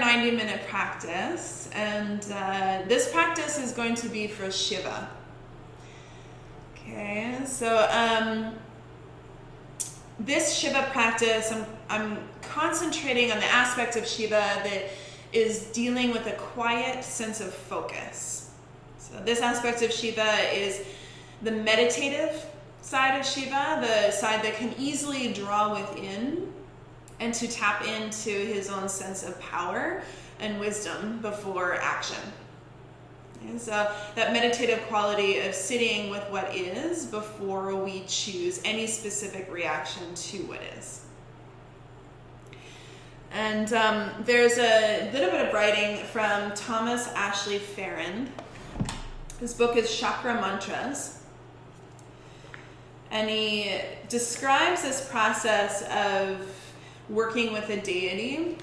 90-minute practice, and this practice is going to be for Shiva. Okay, so this Shiva practice, I'm concentrating on the aspect of Shiva that is dealing with a quiet sense of focus. So this aspect of Shiva is the meditative side of Shiva, the side that can easily draw within and to tap into his own sense of power and wisdom before action. And so that meditative quality of sitting with what is before we choose any specific reaction to what is. And there's a little bit of writing from Thomas Ashley Farrand. His book is Chakra Mantras. And he describes this process of working with a deity.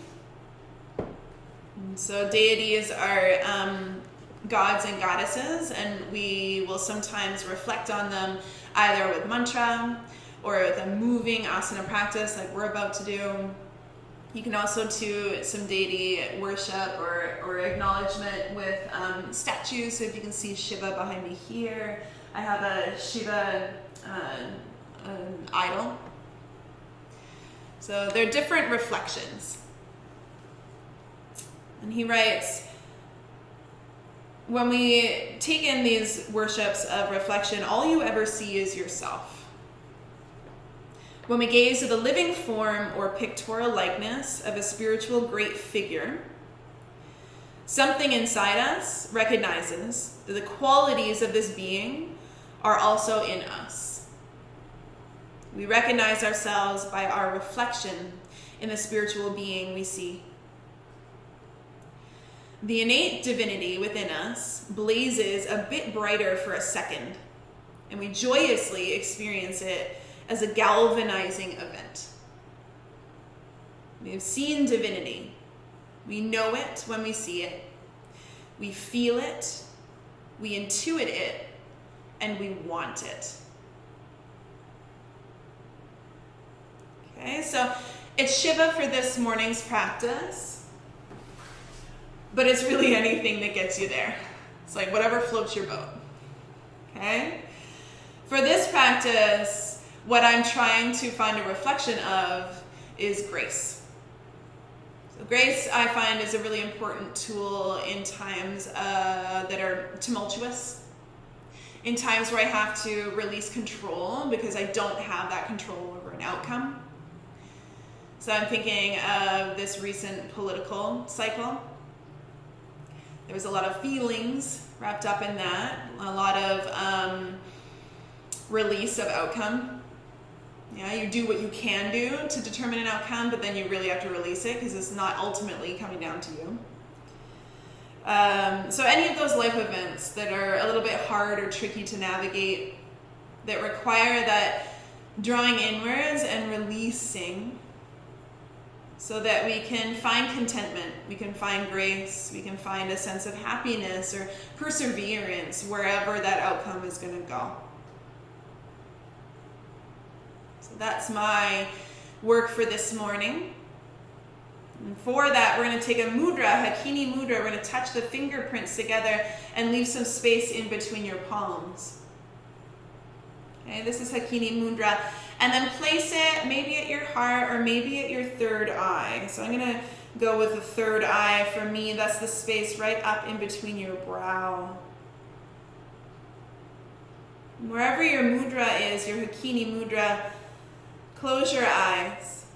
And so deities are gods and goddesses, and we will sometimes reflect on them either with mantra or with a moving asana practice like we're about to do. You can also do some deity worship or acknowledgement with statues. So if you can see Shiva behind me here, I have a Shiva idol. So they're different reflections. And he writes, when we take in these worships of reflection, all you ever see is yourself. When we gaze at the living form or pictorial likeness of a spiritual great figure, something inside us recognizes that the qualities of this being are also in us. We recognize ourselves by our reflection in the spiritual being we see. The innate divinity within us blazes a bit brighter for a second, and we joyously experience it as a galvanizing event. We have seen divinity. We know it when we see it. We feel it. We intuit it, and we want it. Okay, so it's Shiva for this morning's practice, but it's really anything that gets you there. It's like whatever floats your boat. Okay? For this practice, what I'm trying to find a reflection of is grace. So grace, I find, is a really important tool in times that are tumultuous, in times where I have to release control because I don't have that control over an outcome. So I'm thinking of this recent political cycle. There was a lot of feelings wrapped up in that, a lot of release of outcome. Yeah, you do what you can do to determine an outcome, but then you really have to release it because it's not ultimately coming down to you. So any of those life events that are a little bit hard or tricky to navigate, that require that drawing inwards and releasing, so that we can find contentment, we can find grace, we can find a sense of happiness or perseverance wherever that outcome is going to go. So that's my work for this morning. And for that, we're going to take a mudra, Hakini mudra. We're going to touch the fingerprints together and leave some space in between your palms. Okay, this is Hakini mudra. And then place it maybe at your heart or maybe at your third eye. So I'm going to go with the third eye. For me, that's the space right up in between your brow. Wherever your mudra is, your Hakini mudra, close your eyes.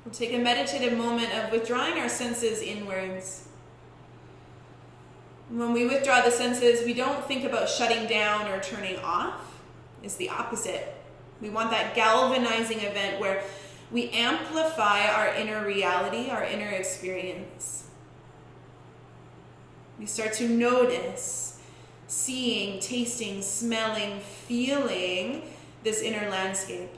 We'll take a meditative moment of withdrawing our senses inwards. When we withdraw the senses, we don't think about shutting down or turning off. It's the opposite. We want that galvanizing event where we amplify our inner reality, our inner experience. We start to notice, seeing, tasting, smelling, feeling this inner landscape.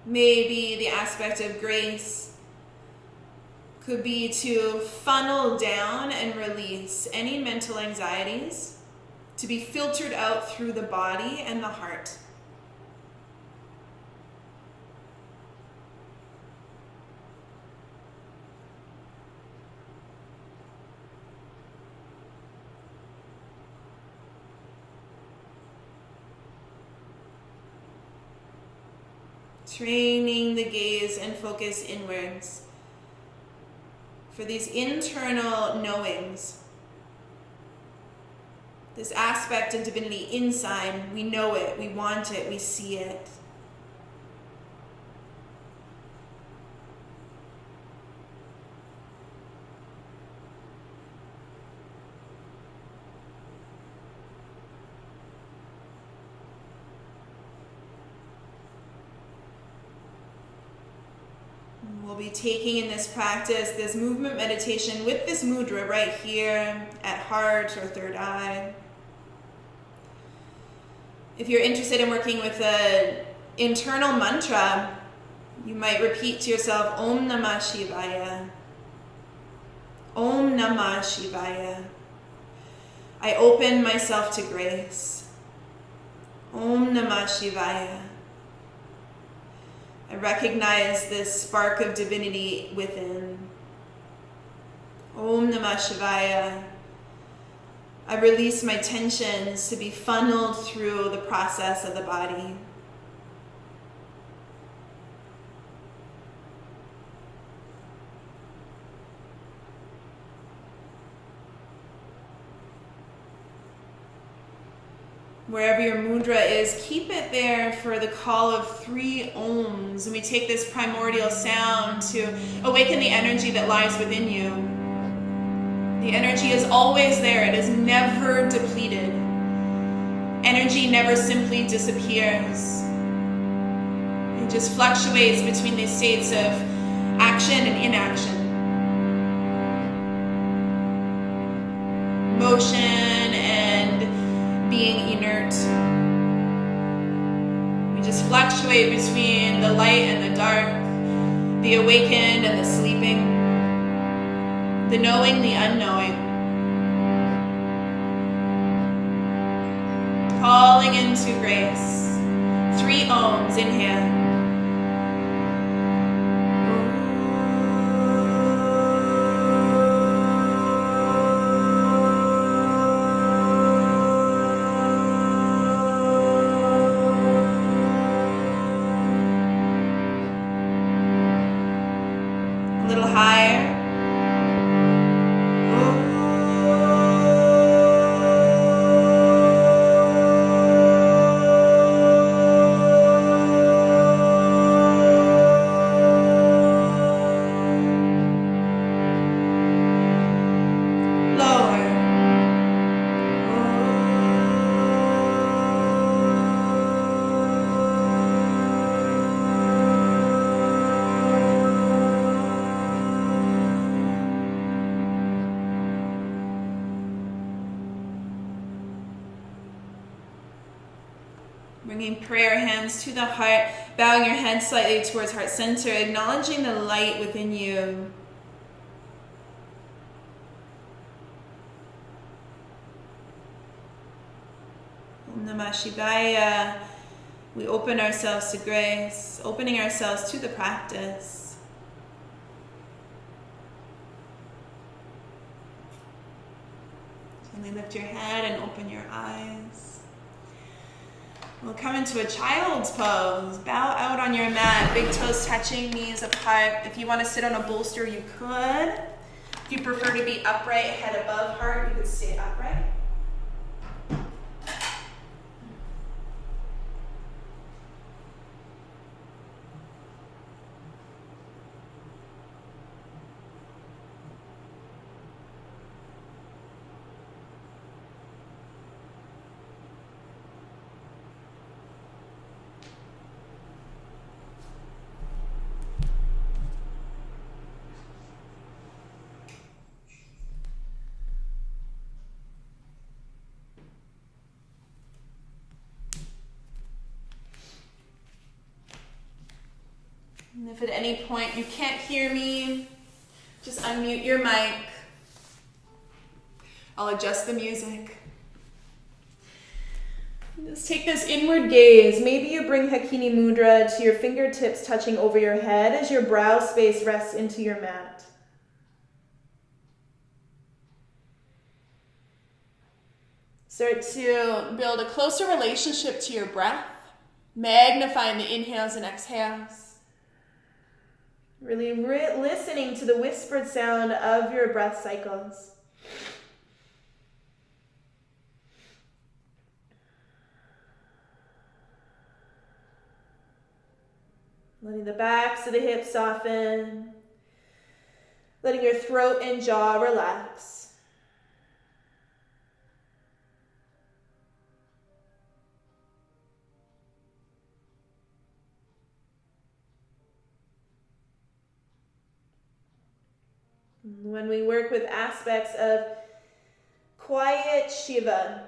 Maybe the aspect of grace could be to funnel down and release any mental anxieties, to be filtered out through the body and the heart. Training the gaze and focus inwards for these internal knowings. This aspect of divinity inside, we know it, we want it, we see it. We'll be taking in this practice, this movement meditation with this mudra right here at heart or third eye. If you're interested in working with an internal mantra, you might repeat to yourself, Om Namah Shivaya. Om Namah Shivaya. I open myself to grace. Om Namah Shivaya. I recognize this spark of divinity within. Om Namah Shivaya. I release my tensions to be funneled through the process of the body. Wherever your mudra is, keep it there for the call of 3 ohms. And we take this primordial sound to awaken the energy that lies within you. The energy is always there. It is never depleted. Energy never simply disappears. It just fluctuates between these states of action and inaction. Motion and being inert. We just fluctuate between the light and the dark, the awakened and the sleeping, the knowing, the unknowing. Calling into grace. 3 ohms, inhale. A little higher. Bringing prayer hands to the heart, bowing your head slightly towards heart center, acknowledging the light within you. Om Namah Shivaya. We open ourselves to grace, opening ourselves to the practice. Gently lift your head and open your eyes. We'll come into a child's pose. Bow out on your mat, big toes touching, knees apart. If you want to sit on a bolster, you could. If you prefer to be upright, head above heart, you could stay upright. And if at any point you can't hear me, just unmute your mic. I'll adjust the music. Just take this inward gaze. Maybe you bring Hakini Mudra to your fingertips touching over your head as your brow space rests into your mat. Start to build a closer relationship to your breath, magnifying the inhales and exhales. Really listening to the whispered sound of your breath cycles. Letting the backs of the hips soften. Letting your throat and jaw relax. When we work with aspects of quiet Shiva,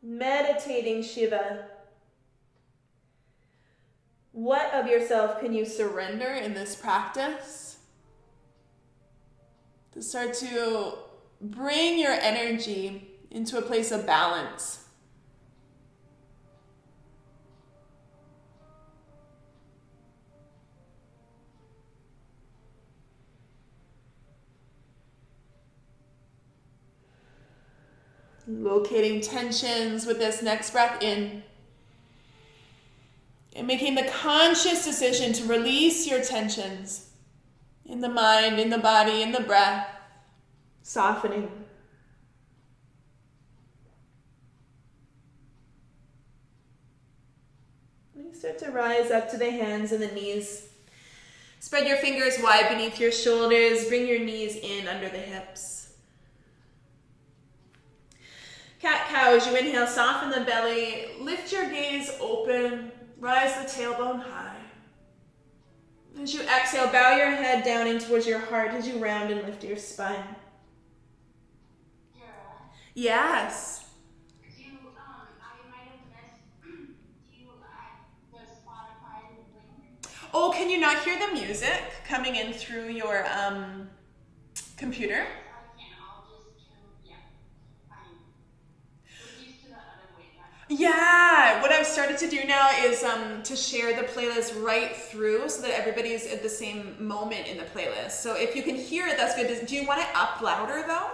meditating Shiva, what of yourself can you surrender in this practice? To start to bring your energy into a place of balance. Locating tensions with this next breath in. And making the conscious decision to release your tensions in the mind, in the body, in the breath. Softening. And you start to rise up to the hands and the knees. Spread your fingers wide beneath your shoulders. Bring your knees in under the hips. Cat-cow, as you inhale, soften the belly. Lift your gaze open. Rise the tailbone high. As you exhale, bow your head down in towards your heart as you round and lift your spine. Kara, Yes. I might have missed, the Spotify link? Oh, can you not hear the music coming in through your computer? Yes, I can. I'll just we're used to the other way. Yeah, what I've started to do now is to share the playlist right through so that everybody's at the same moment in the playlist. So if you can hear it, that's good. Do you want it up louder though?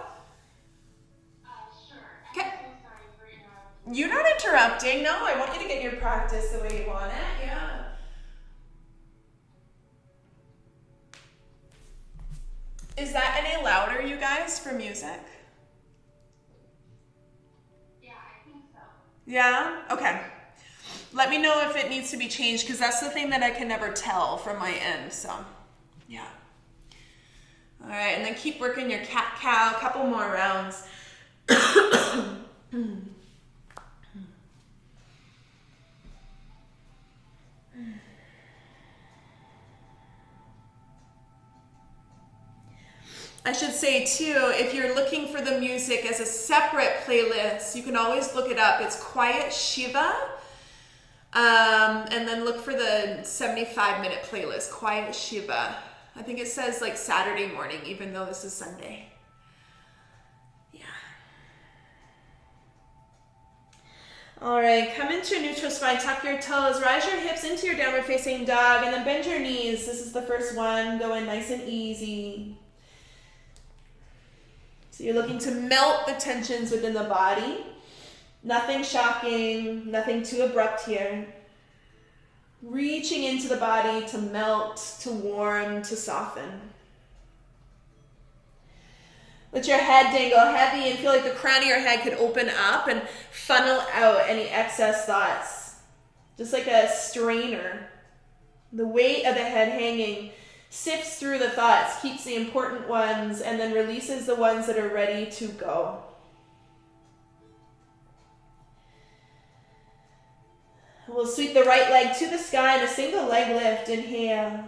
Sure. Okay. I'm so sorry for interrupting. You're not interrupting. No, I want you to get your practice the way you want it. Yeah. Is that any louder, you guys, for music? Yeah, I think so. Yeah? Okay. Let me know if it needs to be changed, because that's the thing that I can never tell from my end, so yeah. All right, and then keep working your cat-cow, a couple more rounds. I should say too, if you're looking for the music as a separate playlist, you can always look it up. It's Quiet Shiva. And then look for the 75-minute playlist, Quiet Shiva. I think it says like Saturday morning, even though this is Sunday. Yeah. All right, come into your neutral spine, tuck your toes, rise your hips into your downward facing dog, and then bend your knees. This is the first one, go in nice and easy. So you're looking to melt the tensions within the body. Nothing shocking, nothing too abrupt here. Reaching into the body to melt, to warm, to soften. Let your head dangle heavy and feel like the crown of your head could open up and funnel out any excess thoughts. Just like a strainer. The weight of the head hanging sifts through the thoughts, keeps the important ones, and then releases the ones that are ready to go. We'll sweep the right leg to the sky in a single leg lift. Inhale.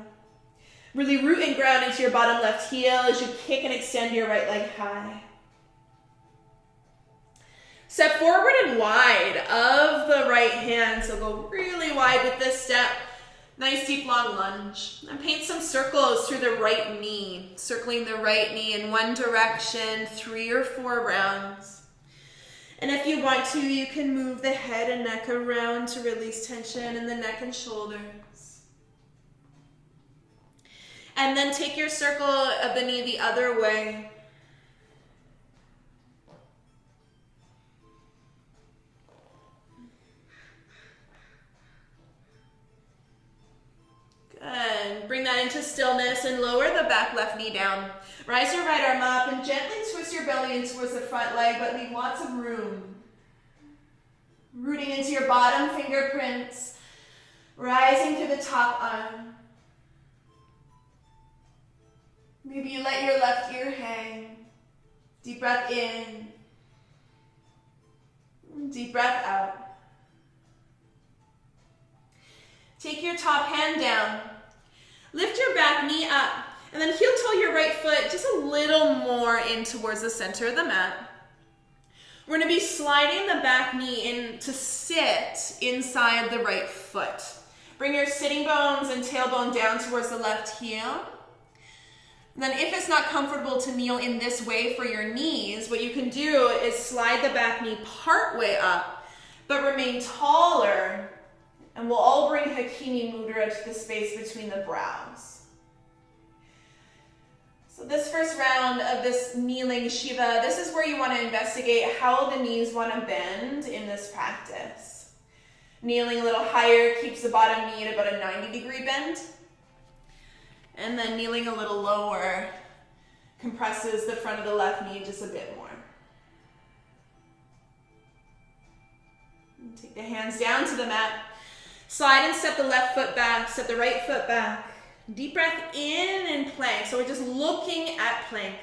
Really root and ground into your bottom left heel as you kick and extend your right leg high. Step forward and wide of the right hand. So go really wide with this step. Nice deep long lunge. And paint some circles through the right knee. Circling the right knee in one direction, 3 or 4 rounds. And if you want to, you can move the head and neck around to release tension in the neck and shoulders. And then take your circle of the knee the other way. Good. Bring that into stillness and lower the back left knee down. Rise your right arm up and gently twist your belly in towards the front leg, but leave lots of room. Rooting into your bottom fingerprints, rising through the top arm. Maybe you let your left ear hang. Deep breath in. Deep breath out. Take your top hand down. Lift your back knee up. And then heel toe your right foot just a little more in towards the center of the mat. We're going to be sliding the back knee in to sit inside the right foot. Bring your sitting bones and tailbone down towards the left heel. And then if it's not comfortable to kneel in this way for your knees, what you can do is slide the back knee part way up, but remain taller. And we'll all bring Hakini Mudra to the space between the brows. So this first round of this kneeling Shiva, this is where you want to investigate how the knees want to bend in this practice. Kneeling a little higher keeps the bottom knee at about a 90-degree bend. And then kneeling a little lower compresses the front of the left knee just a bit more. And take the hands down to the mat. Slide and step the left foot back, step the right foot back. Deep breath in and plank. So we're just looking at plank.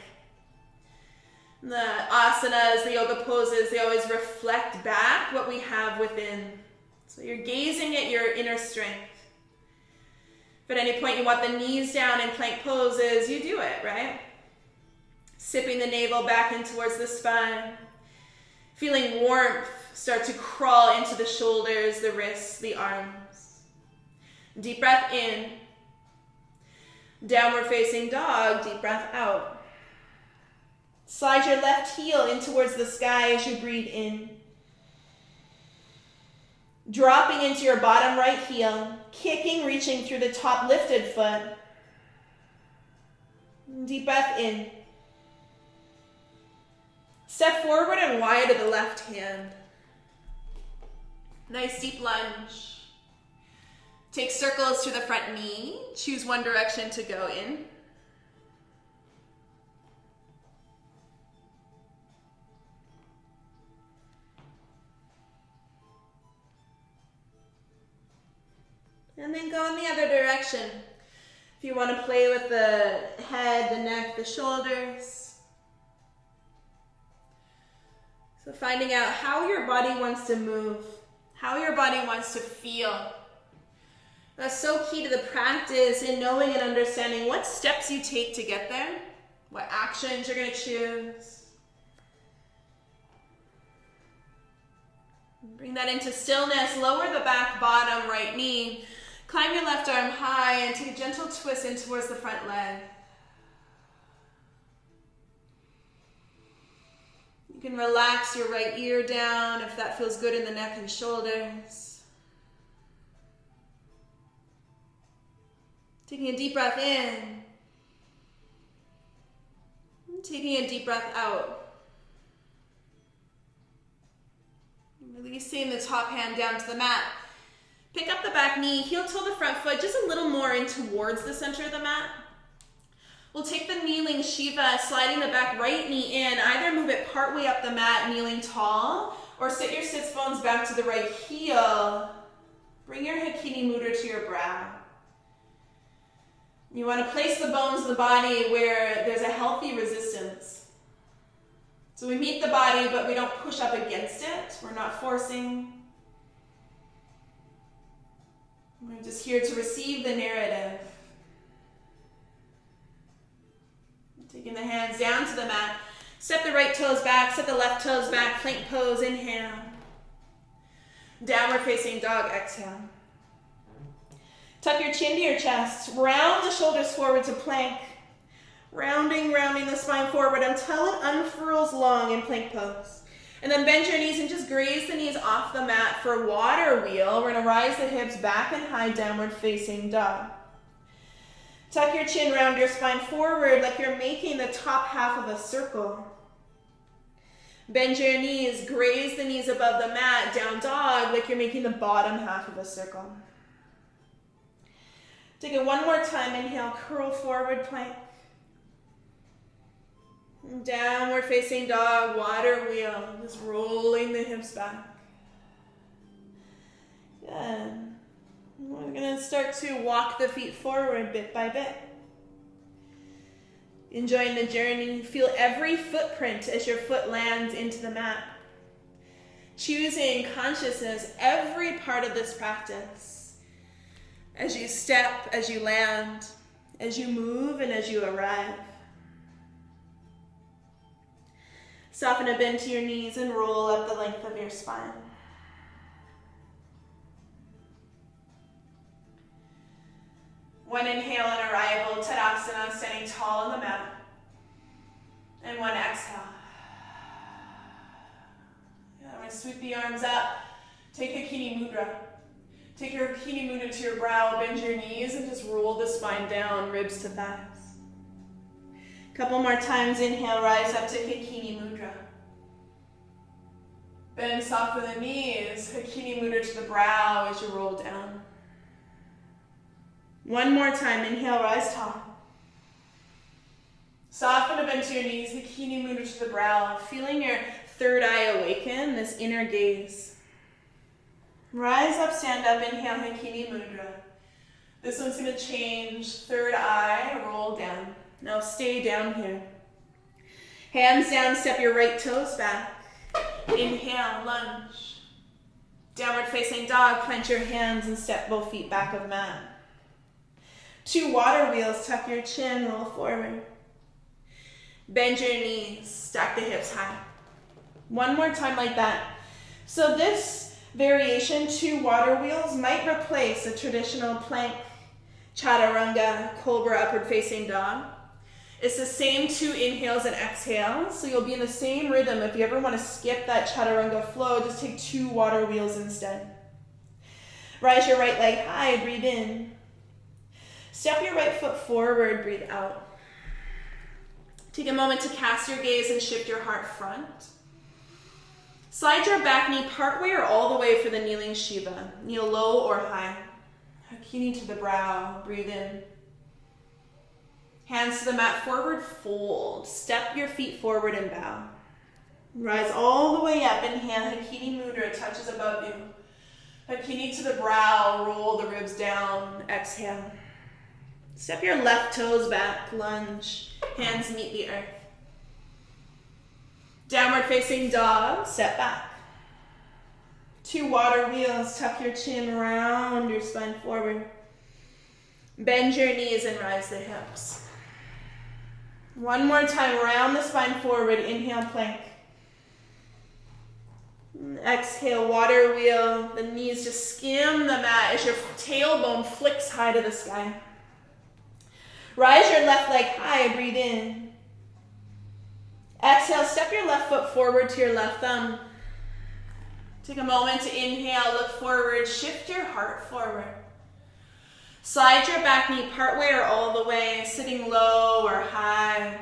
The asanas, the yoga poses, they always reflect back what we have within. So you're gazing at your inner strength. If at any point you want the knees down in plank poses, you do it, right? Sipping the navel back in towards the spine. Feeling warmth start to crawl into the shoulders, the wrists, the arms. Deep breath in. Downward facing dog, deep breath out. Slide your left heel in towards the sky as you breathe in. Dropping into your bottom right heel, kicking, reaching through the top lifted foot. Deep breath in. Step forward and wide to the left hand. Nice deep lunge. Take circles to the front knee. Choose one direction to go in. And then go in the other direction. If you want to play with the head, the neck, the shoulders. So finding out how your body wants to move, how your body wants to feel. That's so key to the practice in knowing and understanding what steps you take to get there, what actions you're going to choose. Bring that into stillness. Lower the back, bottom, right knee. Climb your left arm high and take a gentle twist in towards the front leg. You can relax your right ear down if that feels good in the neck and shoulders. Taking a deep breath in. Taking a deep breath out. Releasing the top hand down to the mat. Pick up the back knee, heel toe the front foot just a little more in towards the center of the mat. We'll take the kneeling Shiva, sliding the back right knee in. Either move it partway up the mat, kneeling tall, or sit your sits bones back to the right heel. Bring your Hakini Mudra to your brow. You want to place the bones of the body where there's a healthy resistance. So we meet the body, but we don't push up against it. We're not forcing. We're just here to receive the narrative. Taking the hands down to the mat. Step the right toes back, step the left toes back, plank pose, inhale. Downward facing dog, exhale. Tuck your chin to your chest. Round the shoulders forward to plank. Rounding the spine forward until it unfurls long in plank pose. And then bend your knees and just graze the knees off the mat for water wheel. We're gonna rise the hips back and high, downward facing dog. Tuck your chin, round your spine forward like you're making the top half of a circle. Bend your knees, graze the knees above the mat, down dog like you're making the bottom half of a circle. Take it one more time, inhale, curl forward, plank. Downward facing dog, water wheel, just rolling the hips back. Good. We're gonna start to walk the feet forward bit by bit. Enjoying the journey, feel every footprint as your foot lands into the mat. Choosing consciousness every part of this practice. As you step, as you land, as you move, and as you arrive. Soften a bend to your knees and roll up the length of your spine. One inhale and arrival, Tadasana, standing tall on the mat. And one exhale. I'm going to sweep the arms up. Take a Kini Mudra. Take your Kini Mudra to your brow, bend your knees, and just roll the spine down, ribs to thighs. Couple more times, inhale, rise up to Hakini Mudra. Bend soft with the knees, Hakini Mudra to the brow as you roll down. One more time, inhale, rise tall. Soften a bend to your knees, Hakini Mudra to the brow, feeling your third eye awaken, this inner gaze. Rise up, stand up, inhale, Hakini Mudra. This one's gonna change, third eye, roll down. Now stay down here. Hands down, step your right toes back. Inhale, lunge. Downward facing dog, clench your hands and step both feet back of mat. 2 water wheels, tuck your chin, roll forward. Bend your knees, stack the hips high. One more time like that. So this variation, 2 water wheels, might replace a traditional plank, chaturanga, cobra, upward facing dog. It's the same 2 inhales and exhales, so you'll be in the same rhythm. If you ever want to skip that chaturanga flow, just take 2 water wheels instead. Rise your right leg high, breathe in. Step your right foot forward, breathe out. Take a moment to cast your gaze and shift your heart front. Slide your back knee partway or all the way for the kneeling Shiva. Kneel low or high. Hakini to the brow, breathe in. Hands to the mat, forward fold. Step your feet forward and bow. Rise all the way up, inhale, Hakini Mudra touches above you. Hakini to the brow, roll the ribs down, exhale. Step your left toes back, lunge, hands meet the earth. Downward facing dog, step back. 2 water wheels, tuck your chin, round your spine forward. Bend your knees and rise the hips. One more time, round the spine forward, inhale, plank. Exhale, water wheel, the knees just skim the mat as your tailbone flicks high to the sky. Rise your left leg high, breathe in. Exhale, step your left foot forward to your left thumb. Take a moment to inhale, look forward, shift your heart forward. Slide your back knee partway or all the way, sitting low or high.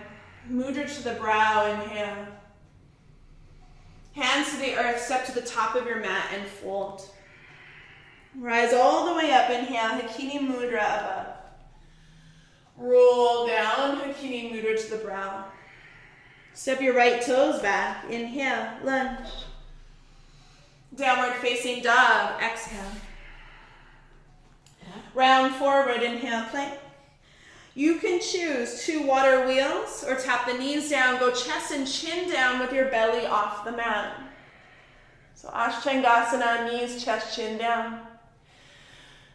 Mudra to the brow, inhale. Hands to the earth, step to the top of your mat and fold. Rise all the way up, inhale, Hakini Mudra above. Roll down, Hakini Mudra to the brow. Step your right toes back, inhale, lunge. Downward facing dog, exhale. Round forward, inhale, plank. You can choose 2 water wheels or tap the knees down, go chest and chin down with your belly off the mat. So Ashtangasana, knees, chest, chin down.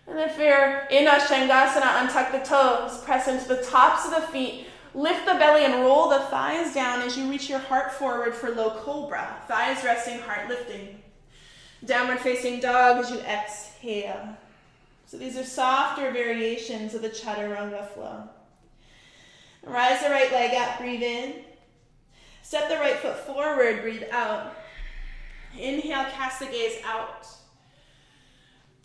And if you're in Ashtangasana, untuck the toes, press into the tops of the feet, lift the belly and roll the thighs down as you reach your heart forward for low cobra. Thighs resting, heart lifting. Downward facing dog as you exhale. So these are softer variations of the chaturanga flow. Rise the right leg up, breathe in. Step the right foot forward, breathe out. Inhale, cast the gaze out.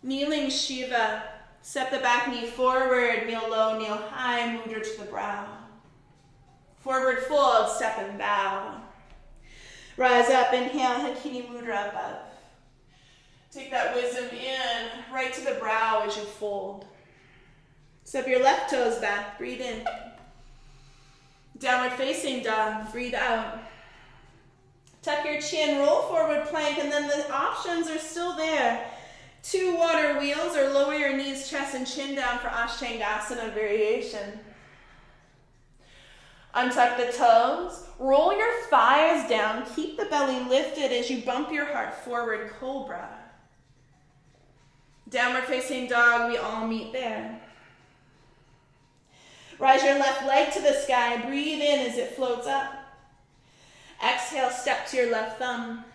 Kneeling Shiva. Step the back knee forward, kneel low, kneel high, mudra to the brow. Forward fold, step and bow. Rise up, inhale, Hakini Mudra above. Take that wisdom in, right to the brow as you fold. Step your left toes back, breathe in. Downward facing dog, breathe out. Tuck your chin, roll forward plank, and then the options are still there. 2 water wheels, or lower your knees, chest, and chin down for Ashtangasana variation. Untuck the toes, roll your thighs down, keep the belly lifted as you bump your heart forward, cobra. Downward facing dog, we all meet there. Rise your left leg to the sky, breathe in as it floats up. Exhale, step to your left thumb.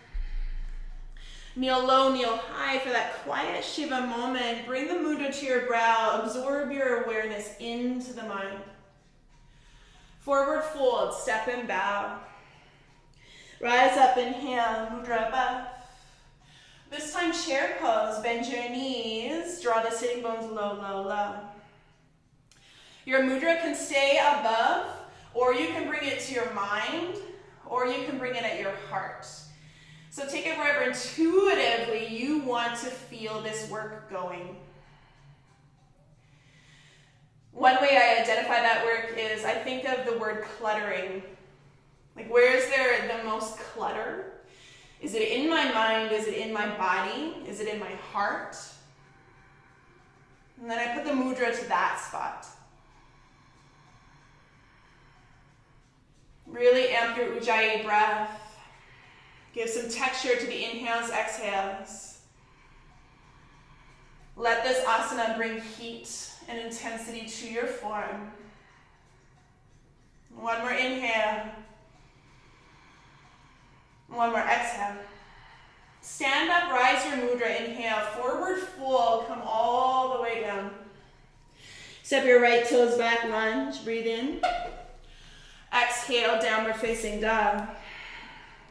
Kneel low, kneel high for that quiet Shiva moment. Bring the mudra to your brow. Absorb your awareness into the mind. Forward fold, step and bow. Rise up, inhale, mudra above. This time, chair pose. Bend your knees. Draw the sitting bones low, low, low. Your mudra can stay above, or you can bring it to your mind, or you can bring it at your heart. So take it wherever intuitively you want to feel this work going. One way I identify that work is I think of the word cluttering. Like, where is there the most clutter? Is it in my mind? Is it in my body? Is it in my heart? And then I put the mudra to that spot. Really amp your Ujjayi breath. Give some texture to the inhales, exhales. Let this asana bring heat and intensity to your form. One more inhale. One more exhale. Stand up, rise your mudra, inhale, forward fold, come all the way down. Step your right toes back, lunge, breathe in. Exhale, downward facing dog.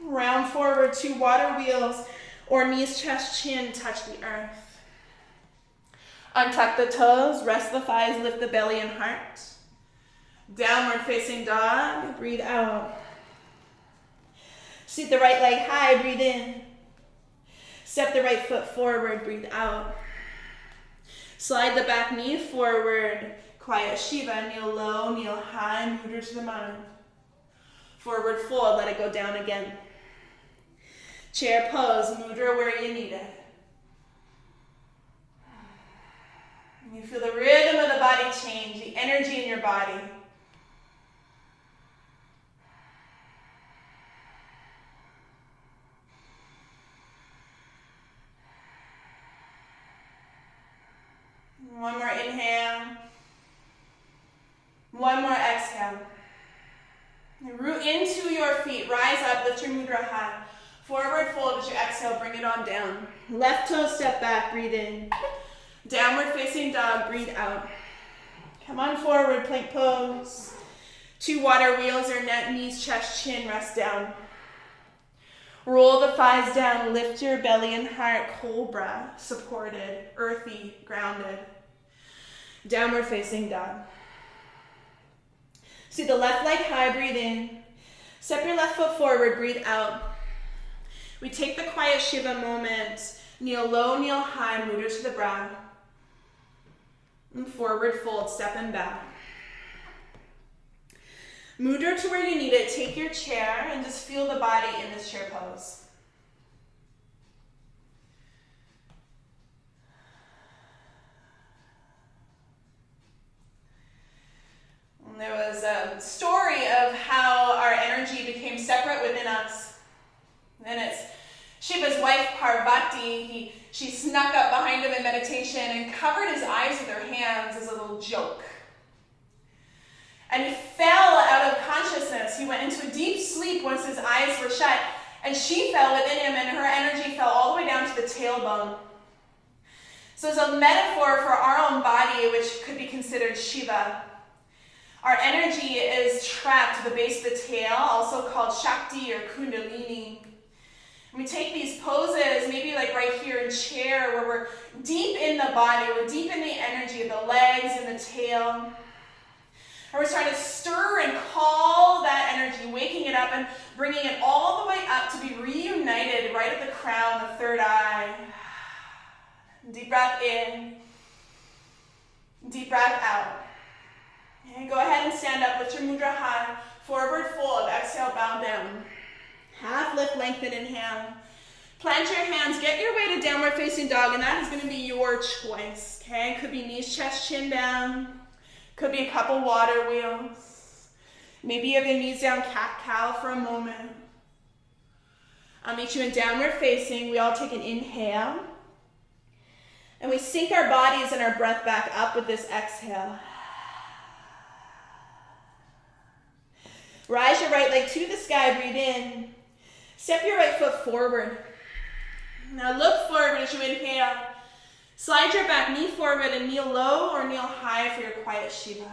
Round forward, 2 water wheels, or knees, chest, chin, touch the earth. Untuck the toes, rest the thighs, lift the belly and heart. Downward facing dog, breathe out. Seat the right leg high, breathe in. Step the right foot forward, breathe out. Slide the back knee forward, quiet Shiva, kneel low, kneel high, mudra to the mind. Forward fold, let it go down again. Chair pose, mudra where you need it. You feel the rhythm of the body change, the energy in your body. One more inhale. One more exhale. Root into your feet. Rise up, lift your mudra high. Forward fold as you exhale, bring it on down. Left toe step back, breathe in. Downward facing dog, breathe out. Come on forward, plank pose. 2 water wheels or neck, knees, chest, chin, rest down. Roll the thighs down, lift your belly and heart, cobra, supported, earthy, grounded. Downward facing dog. See the left leg high, breathe in. Step your left foot forward, breathe out. We take the quiet Shiva moment. Kneel low, kneel high, mudra to the brow. And forward fold, step and bow. Mudra to where you need it. Take your chair and just feel the body in this chair pose. And there was a story of how our energy became separate within us. And it's Shiva's wife, Parvati. She snuck up behind him in meditation and covered his eyes with her hands as a little joke. And he fell out of consciousness. He went into a deep sleep once his eyes were shut. And she fell within him, and her energy fell all the way down to the tailbone. So it's a metaphor for our own body, which could be considered Shiva. Our energy is trapped at the base of the tail, also called Shakti or Kundalini. We take these poses, maybe like right here in chair, where we're deep in the body, we're deep in the energy of the legs and the tail. And we're starting to stir and call that energy, waking it up and bringing it all the way up to be reunited right at the crown, the third eye. Deep breath in, deep breath out. And go ahead and stand up, lift your mudra high, forward fold, exhale, bow down. Half lift, lengthen, inhale. Plant your hands, get your way to downward facing dog, and that is going to be your choice, okay? Could be knees, chest, chin down. Could be a couple water wheels. Maybe you have your knees down, cat-cow for a moment. I'll meet you in downward facing. We all take an inhale. And we sync our bodies and our breath back up with this exhale. Rise your right leg to the sky, breathe in. Step your right foot forward. Now look forward as you inhale. Slide your back knee forward and kneel low or kneel high for your quiet Shiva.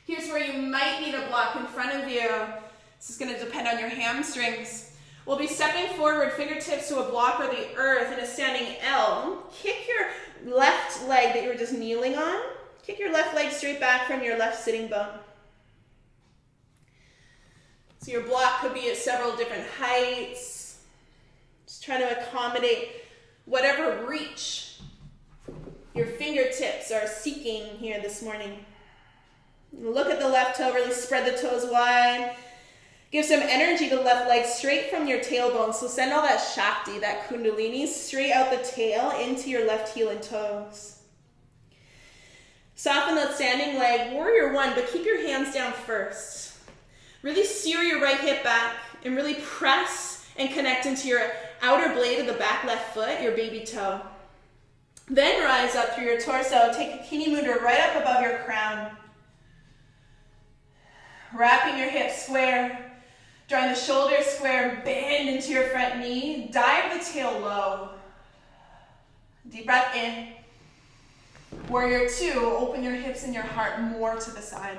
Here's where you might need a block in front of you. This is going to depend on your hamstrings. We'll be stepping forward, fingertips to a block or the earth in a standing L. Kick your left leg that you were just kneeling on. Kick your left leg straight back from your left sitting bone. So your block could be at several different heights. Just trying to accommodate whatever reach your fingertips are seeking here this morning. Look at the left toe, really spread the toes wide. Give some energy to the left leg straight from your tailbone. So send all that Shakti, that Kundalini, straight out the tail into your left heel and toes. Soften that standing leg, warrior one, but keep your hands down first. Really steer your right hip back and really press and connect into your outer blade of the back left foot, your baby toe. Then rise up through your torso. Take a Kini Mudra right up above your crown. Wrapping your hips square. Drawing the shoulders square. Bend into your front knee. Dive the tail low. Deep breath in. Warrior two. Open your hips and your heart more to the side.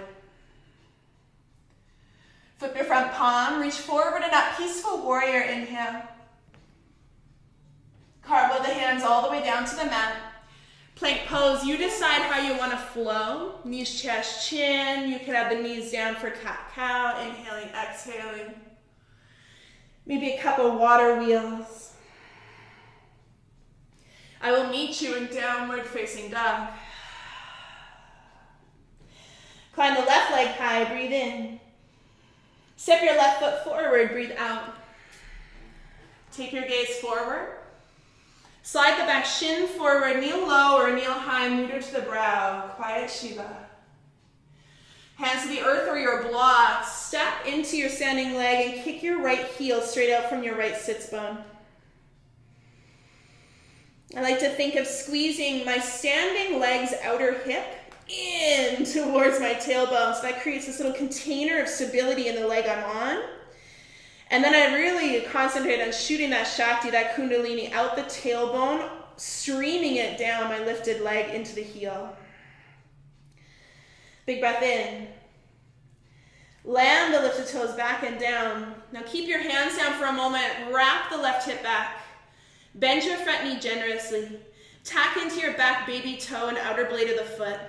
Flip your front palm, reach forward and up, peaceful warrior, inhale. Cartwheel the hands all the way down to the mat. Plank pose, you decide how you want to flow. Knees, chest, chin. You could have the knees down for cat-cow, inhaling, exhaling. Maybe a couple water wheels. I will meet you in downward facing dog. Climb the left leg high, breathe in. Step your left foot forward, breathe out. Take your gaze forward. Slide the back shin forward, kneel low or kneel high, mudra to the brow, quiet Shiva. Hands to the earth or your blocks. Step into your standing leg and kick your right heel straight out from your right sits bone. I like to think of squeezing my standing leg's outer hip in towards my tailbone. So that creates this little container of stability in the leg I'm on. And then I really concentrate on shooting that Shakti, that Kundalini, out the tailbone, streaming it down my lifted leg into the heel. Big breath in. Land the lifted toes back and down. Now keep your hands down for a moment. Wrap the left hip back. Bend your front knee generously. Tack into your back baby toe and outer blade of the foot.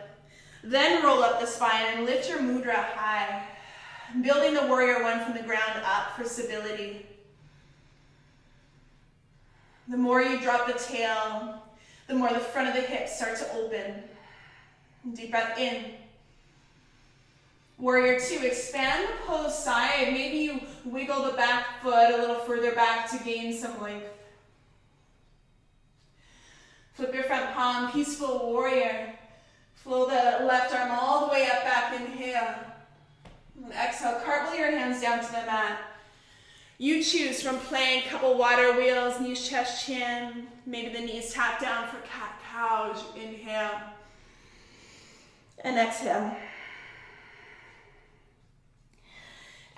Then roll up the spine and lift your mudra high. Building the warrior one from the ground up for stability. The more you drop the tail, the more the front of the hips start to open. Deep breath in. Warrior two, expand the pose side. Maybe you wiggle the back foot a little further back to gain some length. Flip your front palm, peaceful warrior. Flow the left arm all the way up, back, inhale. And exhale, cartwheel your hands down to the mat. You choose from plank, couple water wheels, knees, chest, chin. Maybe the knees tap down for cat-cow as you inhale. And exhale.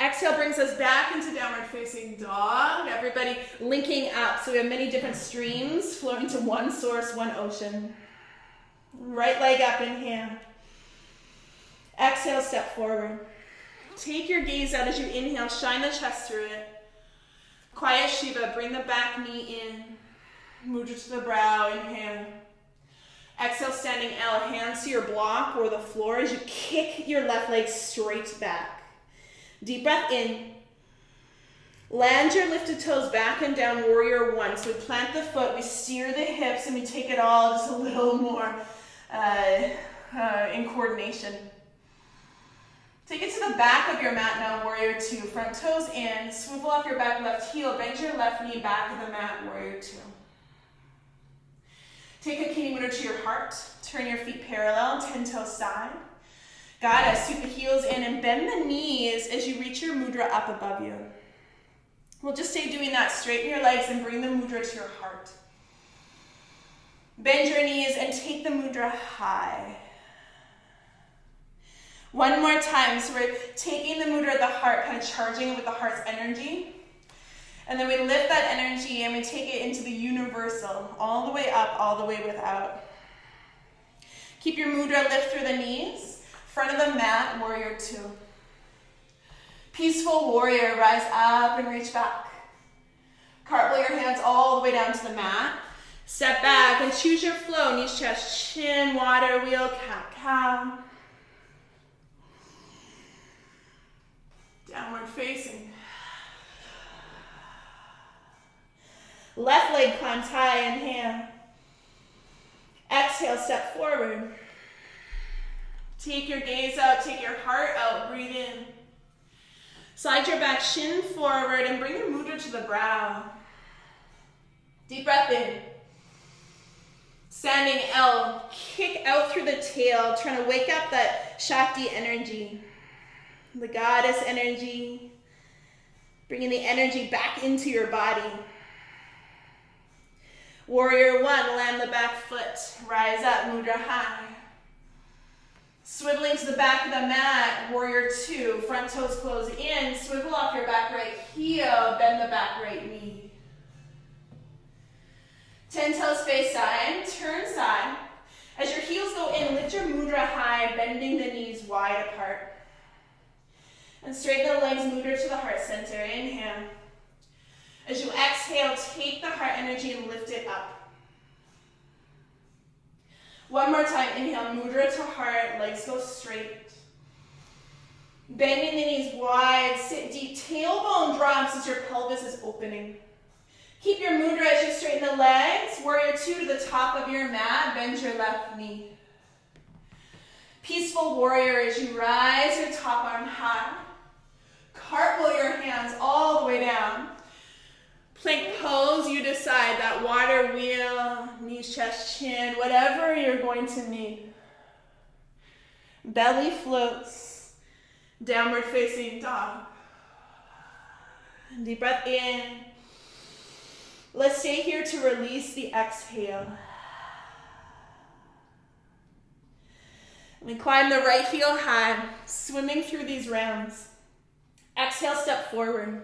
Exhale brings us back into downward facing dog. Everybody linking up. So we have many different streams flowing to one source, one ocean. Right leg up, inhale. Exhale, step forward. Take your gaze out as you inhale, shine the chest through it. Quiet Shiva, bring the back knee in. Mudra to the brow, inhale. Exhale, standing L, hands to your block or the floor as you kick your left leg straight back. Deep breath in. Land your lifted toes back and down, warrior one. So we plant the foot, we steer the hips, and we take it all just a little more in coordination. Take it to the back of your mat now, warrior two. Front toes in, swivel off your back left heel, bend your left knee back of the mat, warrior two. Take a kidney mudra to your heart. Turn your feet parallel, 10 toes side. Goddess, sweep the heels in and bend the knees as you reach your mudra up above you. We'll just stay doing that. Straighten your legs and bring the mudra to your heart. Bend your knees and take the mudra high. One more time. So we're taking the mudra at the heart, kind of charging it with the heart's energy. And then we lift that energy and we take it into the universal, all the way up, all the way without. Keep your mudra lift through the knees. Front of the mat, warrior two. Peaceful warrior, rise up and reach back. Cartwheel your hands all the way down to the mat. Step back and choose your flow. Knees, chest, chin, water wheel, cat, cow. Downward facing. Left leg climbs high, inhale. Exhale, step forward. Take your gaze out, take your heart out, breathe in. Slide your back shin forward and bring your mudra to the brow. Deep breath in. Standing L, kick out through the tail, trying to wake up that Shakti energy, the goddess energy, bringing the energy back into your body. Warrior one, land the back foot, rise up, mudra high. Swiveling to the back of the mat, warrior two, front toes close in, swivel off your back right heel, bend the back right knee. 10 toes face side, turn side. As your heels go in, lift your mudra high, bending the knees wide apart. And straighten the legs, mudra to the heart center, inhale. As you exhale, take the heart energy and lift it up. One more time, inhale, mudra to heart, legs go straight. Bending the knees wide, sit deep, tailbone drops as your pelvis is opening. Keep your mudra as you straighten the legs. Warrior two to the top of your mat, bend your left knee. Peaceful warrior as you rise your top arm high. Cartwheel your hands all the way down. Plank pose, you decide, that water wheel, knees, chest, chin, whatever you're going to need. Belly floats, downward facing dog. Deep breath in. Let's stay here to release the exhale. We climb the right heel high, swimming through these rounds. Exhale, step forward.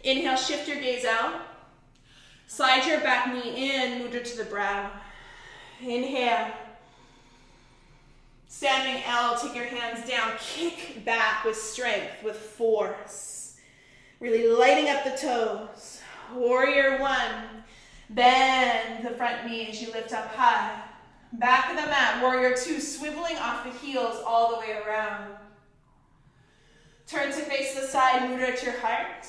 Inhale, shift your gaze out. Slide your back knee in, mudra to the brow. Inhale. Standing L, take your hands down. Kick back with strength, with force. Really lighting up the toes. Warrior one. Bend the front knee as you lift up high. Back of the mat, warrior two, swiveling off the heels all the way around. Turn to face the side, mudra to your heart.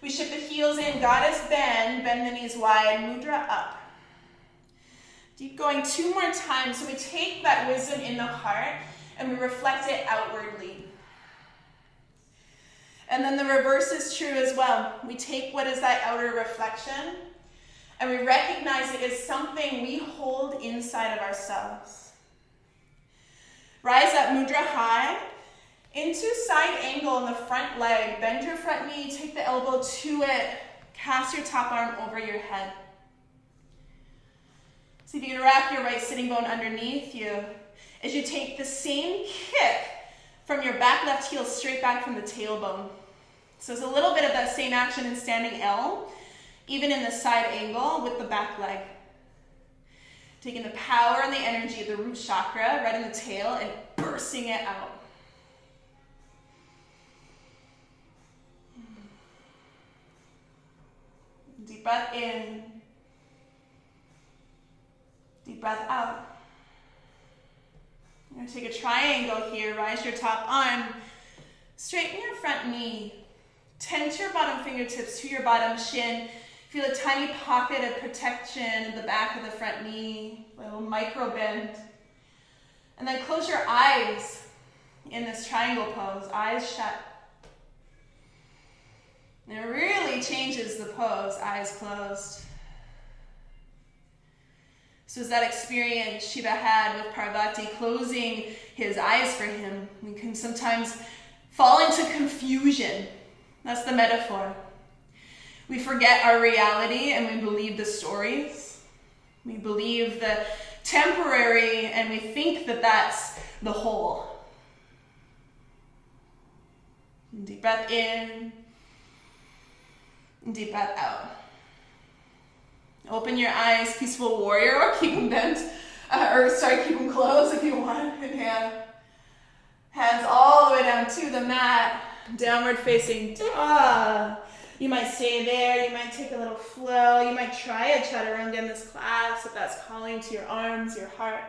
We shift the heels in, goddess bend the knees wide, mudra up. Keep going 2 more times. So we take that wisdom in the heart and we reflect it outwardly. And then the reverse is true as well. We take what is that outer reflection and we recognize it as something we hold inside of ourselves. Rise up, mudra high. Into side angle in the front leg. Bend your front knee, take the elbow to it. Cast your top arm over your head. See if you can wrap your right sitting bone underneath you as you take the same kick from your back left heel straight back from the tailbone. So it's a little bit of that same action in standing L, even in the side angle with the back leg. Taking the power and the energy of the root chakra right in the tail and bursting it out. breath in. Deep breath out. You're going to take a triangle here. Rise your top arm. Straighten your front knee. Tense your bottom fingertips to your bottom shin. Feel a tiny pocket of protection in the back of the front knee. A little micro bend. And then close your eyes in this triangle pose. Eyes shut. And it really changes the pose. Eyes closed. This was that experience Shiva had with Parvati, closing his eyes for him. We can sometimes fall into confusion. That's the metaphor. We forget our reality and we believe the stories. We believe the temporary and we think that that's the whole. Deep breath in. Deep breath out. Open your eyes, peaceful warrior, or keep them bent. Keep them closed if you want. Inhale. Hands all the way down to the mat. Downward facing dog. You might stay there. You might take a little flow. You might try a chaturanga in this class if that's calling to your arms, your heart.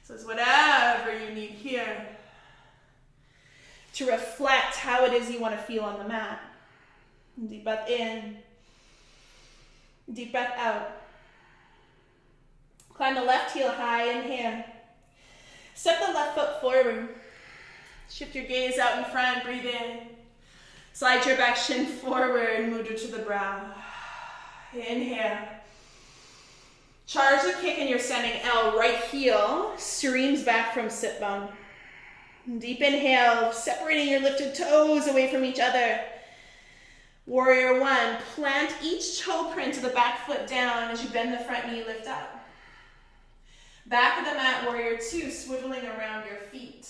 So it's whatever you need here to reflect how it is you want to feel on the mat. Deep breath in. Deep breath out. Climb the left heel high, inhale. Step the left foot forward. Shift your gaze out in front, breathe in. Slide your back shin forward, mudra to the brow. Inhale. Charge the kick in your standing L. Right heel streams back from sit bone. Deep inhale, separating your lifted toes away from each other. Warrior one, plant each toe print to the back foot down as you bend the front knee, lift up. Back of the mat, warrior two, swiveling around your feet.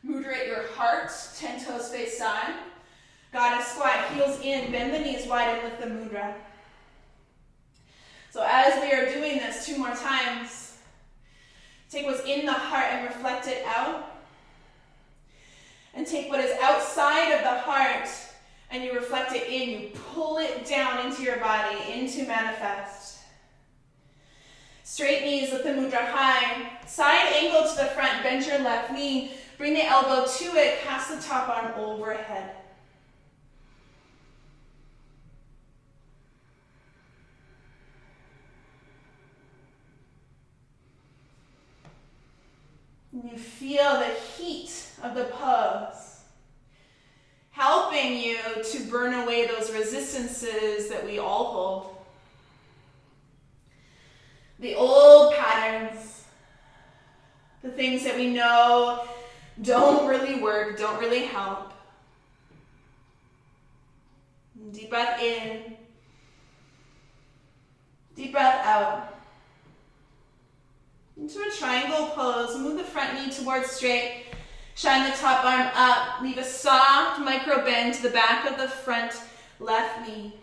Mudra at your heart, 10 toes face side. Goddess squat, heels in, bend the knees wide and lift the mudra. So as we are doing this 2 more times, take what's in the heart and reflect it out. And take what is outside of the heart and you reflect it in. You pull it down into your body, into manifest. Straight knees, lift the mudra high. Side angle to the front, bend your left knee. Bring the elbow to it, cast the top arm overhead. And you feel the heat of the pose, helping you to burn away those resistances that we all hold. The old patterns, the things that we know don't really work, don't really help. Deep breath in, deep breath out. Into a triangle pose, move the front knee towards straight, shine the top arm up, leave a soft micro bend to the back of the front left knee.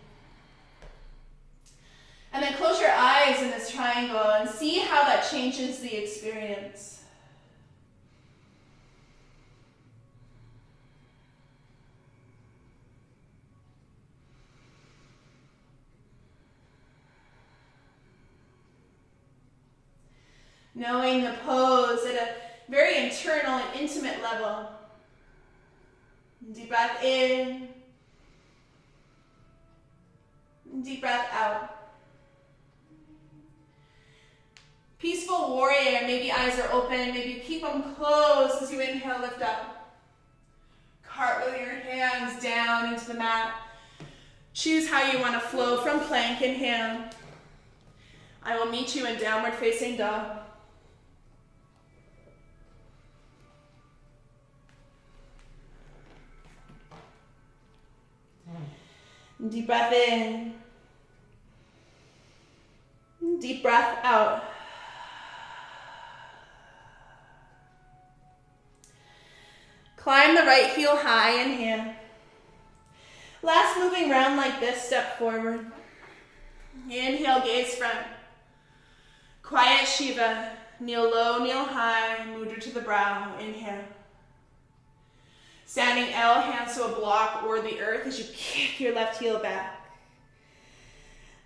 And then close your eyes in this triangle and see how that changes the experience. Knowing the pose at a very internal and intimate level. Deep breath in. Deep breath out. Peaceful warrior, maybe eyes are open, maybe you keep them closed as you inhale, lift up. Cartwheel your hands down into the mat. Choose how you want to flow from plank, inhale. I will meet you in downward facing dog. Deep breath in. Deep breath out. Climb the right heel high, inhale. Last moving round like this, step forward. Inhale, gaze front. Quiet Shiva. Kneel low, kneel high, mudra to the brow, inhale. Standing L, hands to a block or the earth as you kick your left heel back.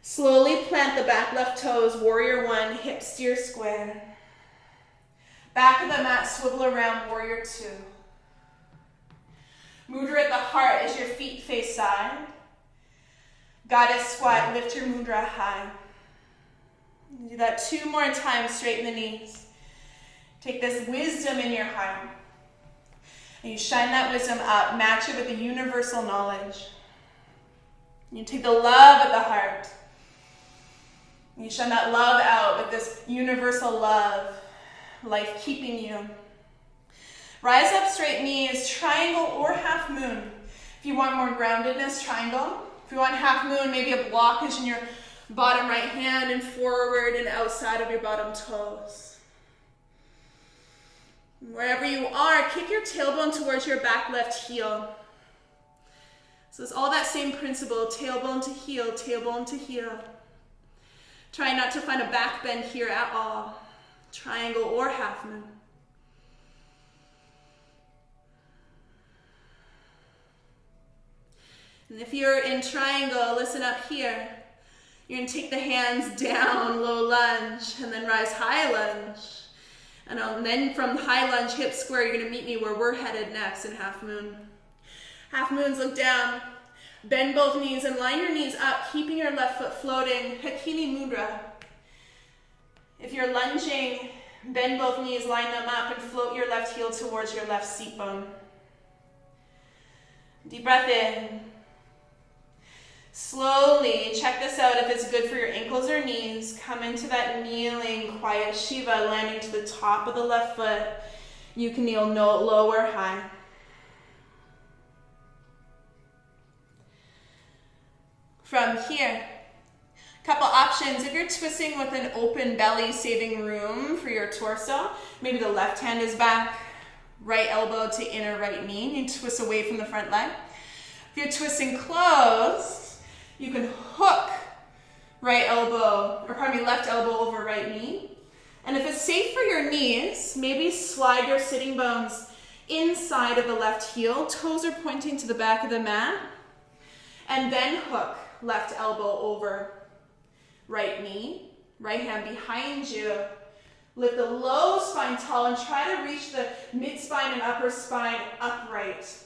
Slowly plant the back left toes, warrior one, hips steer square. Back of the mat, swivel around, warrior two. Mudra at the heart as your feet face side. Goddess squat, lift your mudra high. Do that 2 more times, straighten the knees. Take this wisdom in your heart. And you shine that wisdom up, match it with the universal knowledge. You take the love at the heart. You shine that love out with this universal love, life keeping you. Rise up, straight knees, triangle or half moon. If you want more groundedness, triangle. If you want half moon, maybe a blockage in your bottom right hand and forward and outside of your bottom toes. Wherever you are, kick your tailbone towards your back left heel. So it's all that same principle, tailbone to heel, tailbone to heel. Try not to find a back bend here at all. Triangle or half moon. And if you're in triangle, listen up here. You're going to take the hands down, low lunge, and then rise high lunge. And then from high lunge, hip square, you're going to meet me where we're headed next in half moon. Half moons, look down. Bend both knees and line your knees up, keeping your left foot floating. Hakini mudra. If you're lunging, bend both knees, line them up, and float your left heel towards your left seat bone. Deep breath in. Slowly, check this out if it's good for your ankles or knees. Come into that kneeling, quiet Shiva, landing to the top of the left foot. You can kneel low or high. From here, couple options. If you're twisting with an open belly, saving room for your torso, maybe the left hand is back, right elbow to inner right knee. You twist away from the front leg. If you're twisting closed, you can hook left elbow over right knee. And if it's safe for your knees, maybe slide your sitting bones inside of the left heel. Toes are pointing to the back of the mat. And then hook left elbow over right knee. Right hand behind you. Lift the low spine tall and try to reach the mid spine and upper spine upright.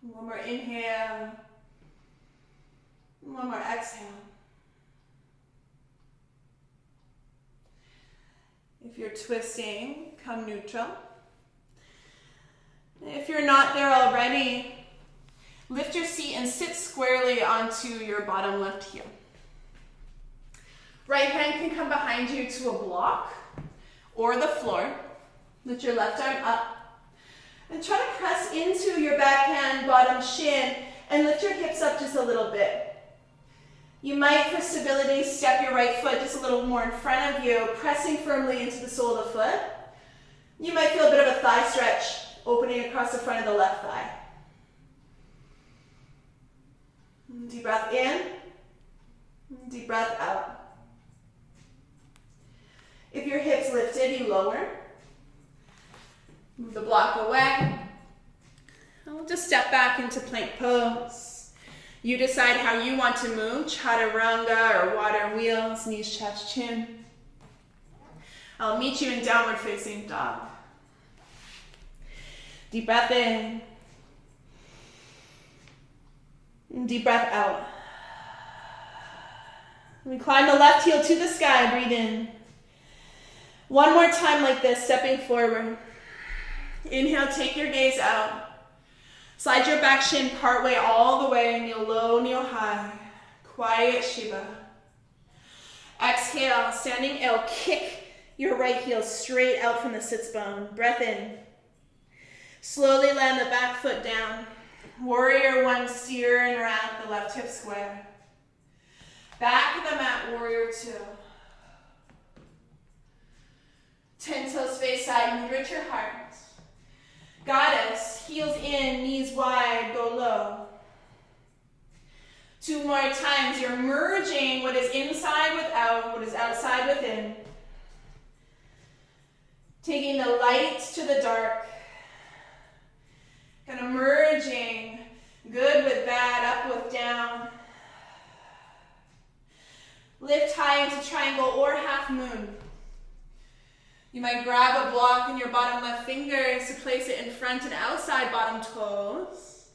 One more inhale. One more exhale. If you're twisting, come neutral. If you're not there already, lift your seat and sit squarely onto your bottom left heel. Right hand can come behind you to a block or the floor. Lift your left arm up. And try to press into your backhand, bottom shin, and lift your hips up just a little bit. You might, for stability, step your right foot just a little more in front of you, pressing firmly into the sole of the foot. You might feel a bit of a thigh stretch opening across the front of the left thigh. Deep breath in, deep breath out. If your hips lifted, you lower. Move the block away. And we'll just step back into plank pose. You decide how you want to move, chaturanga or water wheels, knees, chest, chin. I'll meet you in downward facing dog. Deep breath in. And deep breath out. We climb the left heel to the sky, breathe in. One more time like this, stepping forward. Inhale, take your gaze out. Slide your back shin partway all the way, kneel low, kneel high. Quiet Shiva. Exhale, standing L, kick your right heel straight out from the sits bone. Breath in. Slowly land the back foot down. Warrior one, steer and wrap the left hip square. Back of the mat, warrior two. 10 toes face side, mudra at your heart. Goddess, heels in, knees wide, go low. 2 more times. You're merging what is inside with out, what is outside within. Taking the light to the dark. Kind of merging good with bad, up with down. Lift high into triangle or half moon. You might grab a block in your bottom left fingers to place it in front and outside bottom toes.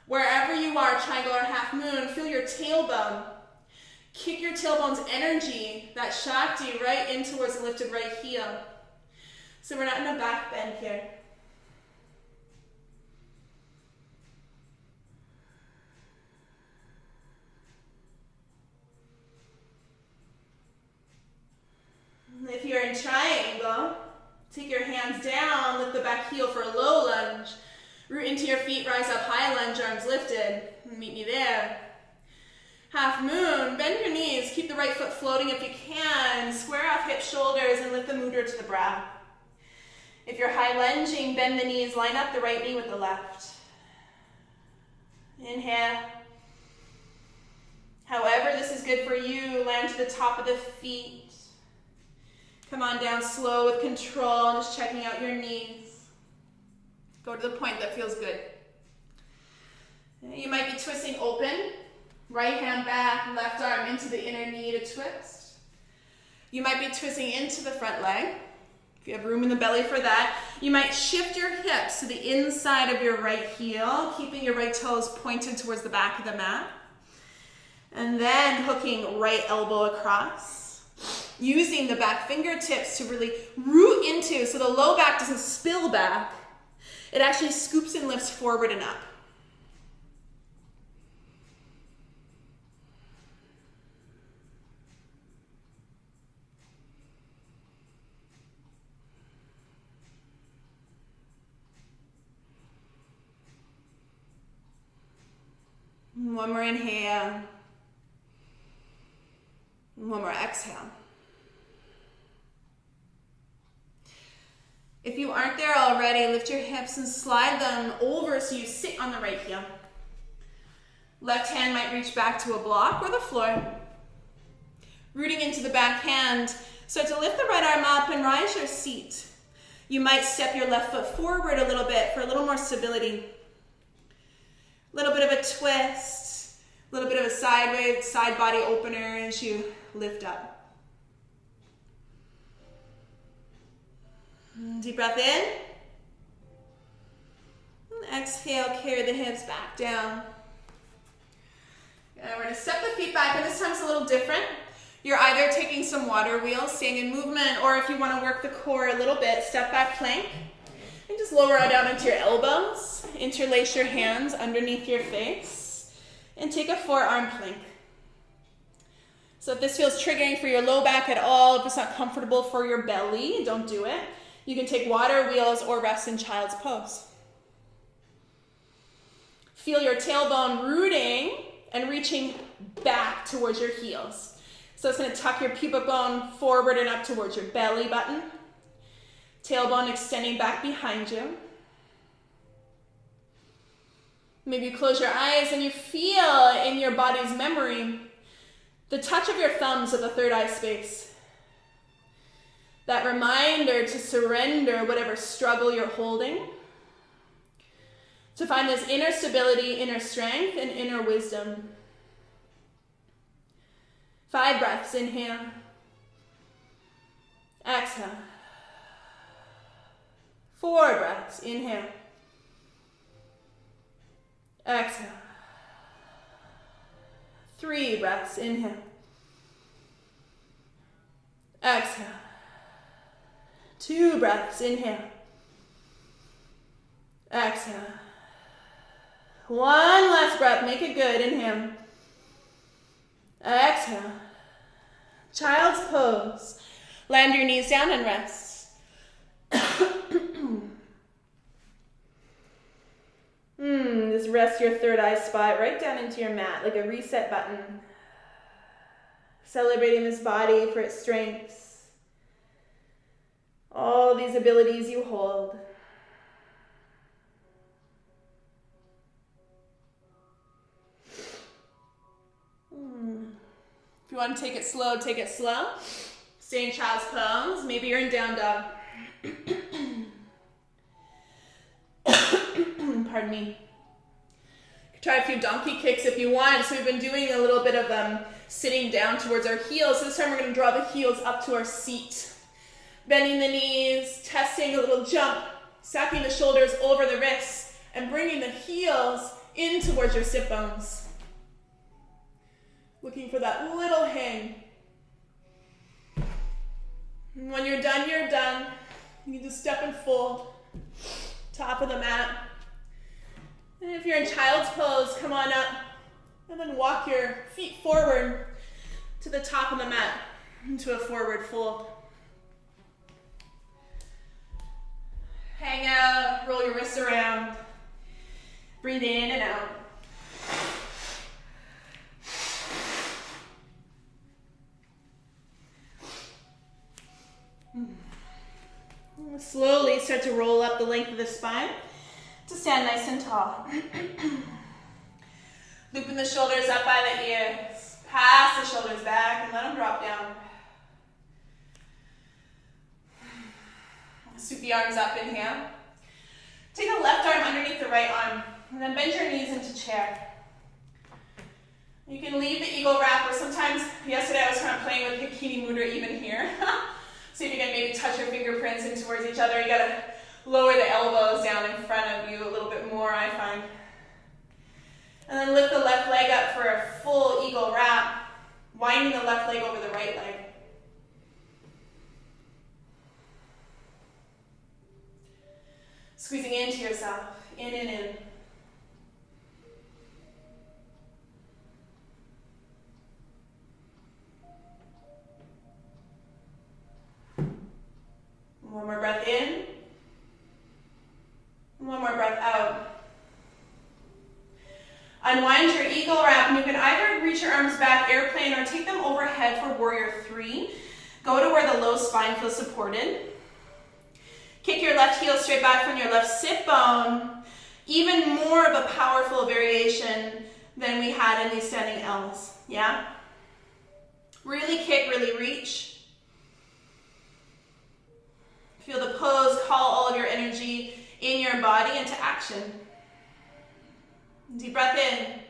Wherever you are, triangle or half moon, feel your tailbone. Kick your tailbone's energy, that Shakti, right in towards the lifted right heel. So we're not in a back bend here. If you're in triangle, take your hands down, lift the back heel for a low lunge. Root into your feet, rise up high lunge, arms lifted. Meet me there. Half moon, bend your knees, keep the right foot floating if you can. Square off hip shoulders and lift the mudra to the brow. If you're high lunging, bend the knees, line up the right knee with the left. Inhale. However this is good for you, land to the top of the feet. Come on down slow with control, just checking out your knees. Go to the point that feels good. You might be twisting open. Right hand back, left arm into the inner knee to twist. You might be twisting into the front leg. If you have room in the belly for that. You might shift your hips to the inside of your right heel, keeping your right toes pointed towards the back of the mat. And then hooking right elbow across. Using the back fingertips to really root into, so the low back doesn't spill back. It actually scoops and lifts forward and up. One more inhale. One more exhale. If you aren't there already, lift your hips and slide them over so you sit on the right heel. Left hand might reach back to a block or the floor. Rooting into the back hand, start to lift the right arm up and rise your seat. You might step your left foot forward a little bit for a little more stability. A little bit of a twist, a little bit of a sideways, side body opener as you lift up. Deep breath in. And exhale, carry the hips back down. And we're going to step the feet back, and this time it's a little different. You're either taking some water wheels, staying in movement, or if you want to work the core a little bit, step back plank. And just lower it down into your elbows. Interlace your hands underneath your face. And take a forearm plank. So if this feels triggering for your low back at all, if it's not comfortable for your belly, don't do it. You can take water wheels or rest in child's pose. Feel your tailbone rooting and reaching back towards your heels. So it's going to tuck your pubic bone forward and up towards your belly button. Tailbone extending back behind you. Maybe you close your eyes and you feel in your body's memory the touch of your thumbs at the third eye space. That reminder to surrender whatever struggle you're holding. To find this inner stability, inner strength, and inner wisdom. 5 breaths, inhale. Exhale. 4 breaths, inhale. Exhale. 3 breaths, inhale. Exhale. 2 breaths, inhale. Exhale. 1 last breath, make it good, inhale. Exhale. Child's pose. Land your knees down and rest. Just rest your third eye spot right down into your mat like a reset button. Celebrating this body for its strengths. All these abilities you hold. you want to take it slow, take it slow. Stay in child's pose. Maybe you're in down dog. Pardon me. Try a few donkey kicks if you want. So we've been doing a little bit of sitting down towards our heels. So this time we're going to draw the heels up to our seat. Bending the knees, testing a little jump, stacking the shoulders over the wrists, and bringing the heels in towards your sit bones. Looking for that little hang. And when you're done, you're done. You can just step and fold. Top of the mat. And if you're in child's pose, come on up. And then walk your feet forward to the top of the mat into a forward fold. Hang out, roll your wrists around. Breathe in and out. Slowly start to roll up the length of the spine to stand nice and tall. Looping the shoulders up by the ears. Pass the shoulders back and let them drop down. Scoop the arms up, inhale. Take the left arm underneath the right arm and then bend your knees into chair. You can leave the eagle wrap, or sometimes, yesterday I was kind of playing with Bikini Mudra even here. See if you can maybe touch your fingerprints in towards each other. You gotta lower the elbows down in front of you a little bit more, I find. And then lift the left leg up for a full eagle wrap, winding the left leg over the right leg. Squeezing into yourself, in and in. One more breath in. One more breath out. Unwind your eagle wrap, and you can either reach your arms back, airplane, or take them overhead for warrior 3. Go to where the low spine feels supported. Kick your left heel straight back from your left sit bone. Even more of a powerful variation than we had in these standing L's, yeah? Really kick, really reach. Feel the pose, call all of your energy in your body into action. Deep breath in.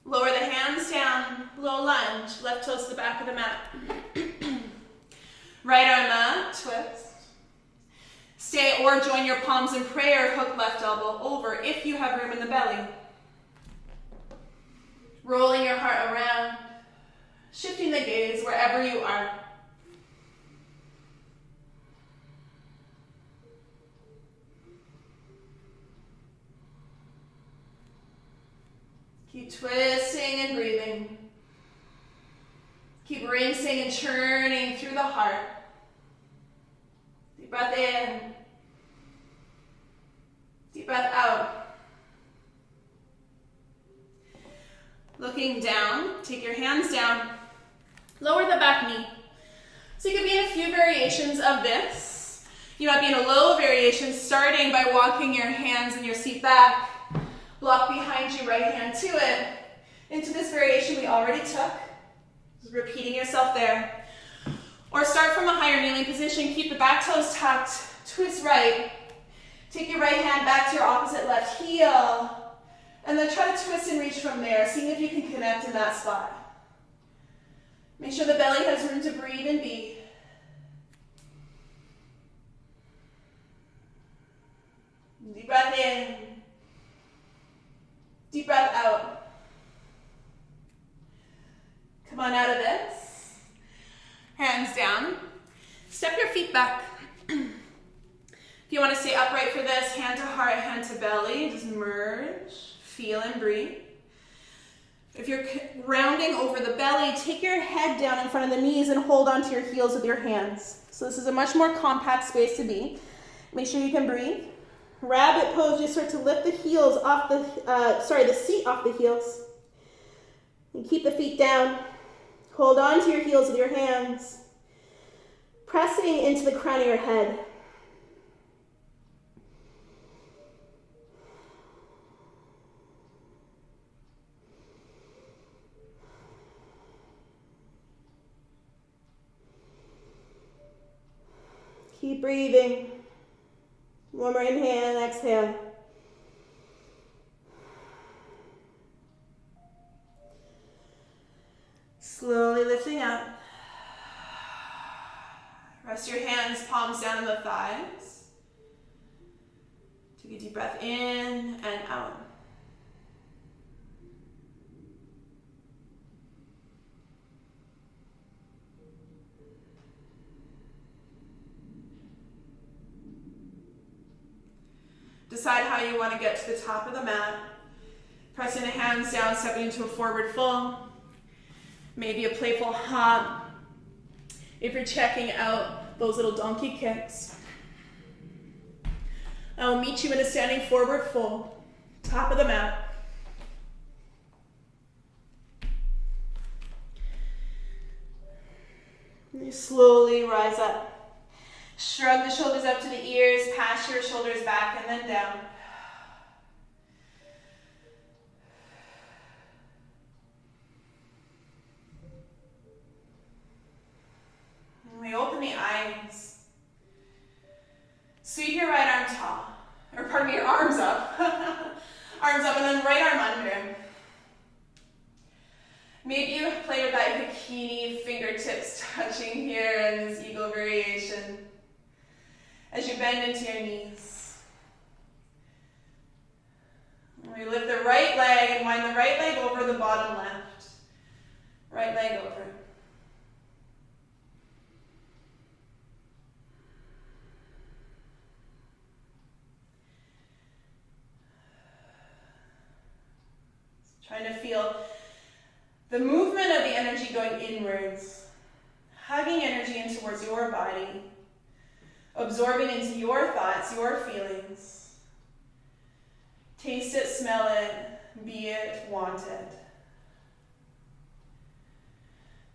Lower the hands down, low lunge, left toes to the back of the mat. Right arm up, twist. Stay or join your palms in prayer, hook left elbow over if you have room in the belly. Rolling your heart around, shifting the gaze wherever you are. Keep twisting and breathing. Keep rinsing and churning through the heart. Deep breath in. Deep breath out. Looking down, take your hands down. Lower the back knee. So you can be in a few variations of this. You might be in a low variation, starting by walking your hands and your seat back. Block behind you, right hand to it. Into this variation we already took. Just repeating yourself there. Or start from a higher kneeling position. Keep the back toes tucked. Twist right. Take your right hand back to your opposite left heel. And then try to twist and reach from there, seeing if you can connect in that spot. Make sure the belly has room to breathe and be. Deep breath in. Deep breath out. Come on out of this. Hands down. Step your feet back. If you want to stay upright for this, hand to heart, hand to belly. Just merge, feel and breathe. If you're rounding over the belly, take your head down in front of the knees and hold onto your heels with your hands. So this is a much more compact space to be. Make sure you can breathe. Rabbit pose, you start to lift the heels off the seat off the heels. And keep the feet down. Hold on to your heels with your hands. Pressing into the crown of your head. Keep breathing. One more inhale and exhale. Slowly lifting up. Rest your hands, palms down on the thighs. Take a deep breath in and out. Decide how you want to get to the top of the mat. Pressing the hands down, stepping into a forward fold. Maybe a playful hop. If you're checking out those little donkey kicks. I will meet you in a standing forward fold. Top of the mat. And you slowly rise up. Shrug the shoulders up to the ears, pass your shoulders back and then down. And we open the eyes. Sweep your right arm tall, or pardon me, your arms up. Arms up and then right arm under. Maybe you play with that bikini, fingertips touching here in this eagle variation. As you bend into your knees. We lift the right leg and wind the right leg over the bottom left. Right leg over. Trying to feel the movement of the energy going inwards. Hugging energy in towards your body. Absorbing into your thoughts, your feelings. Taste it, smell it, be it, want it.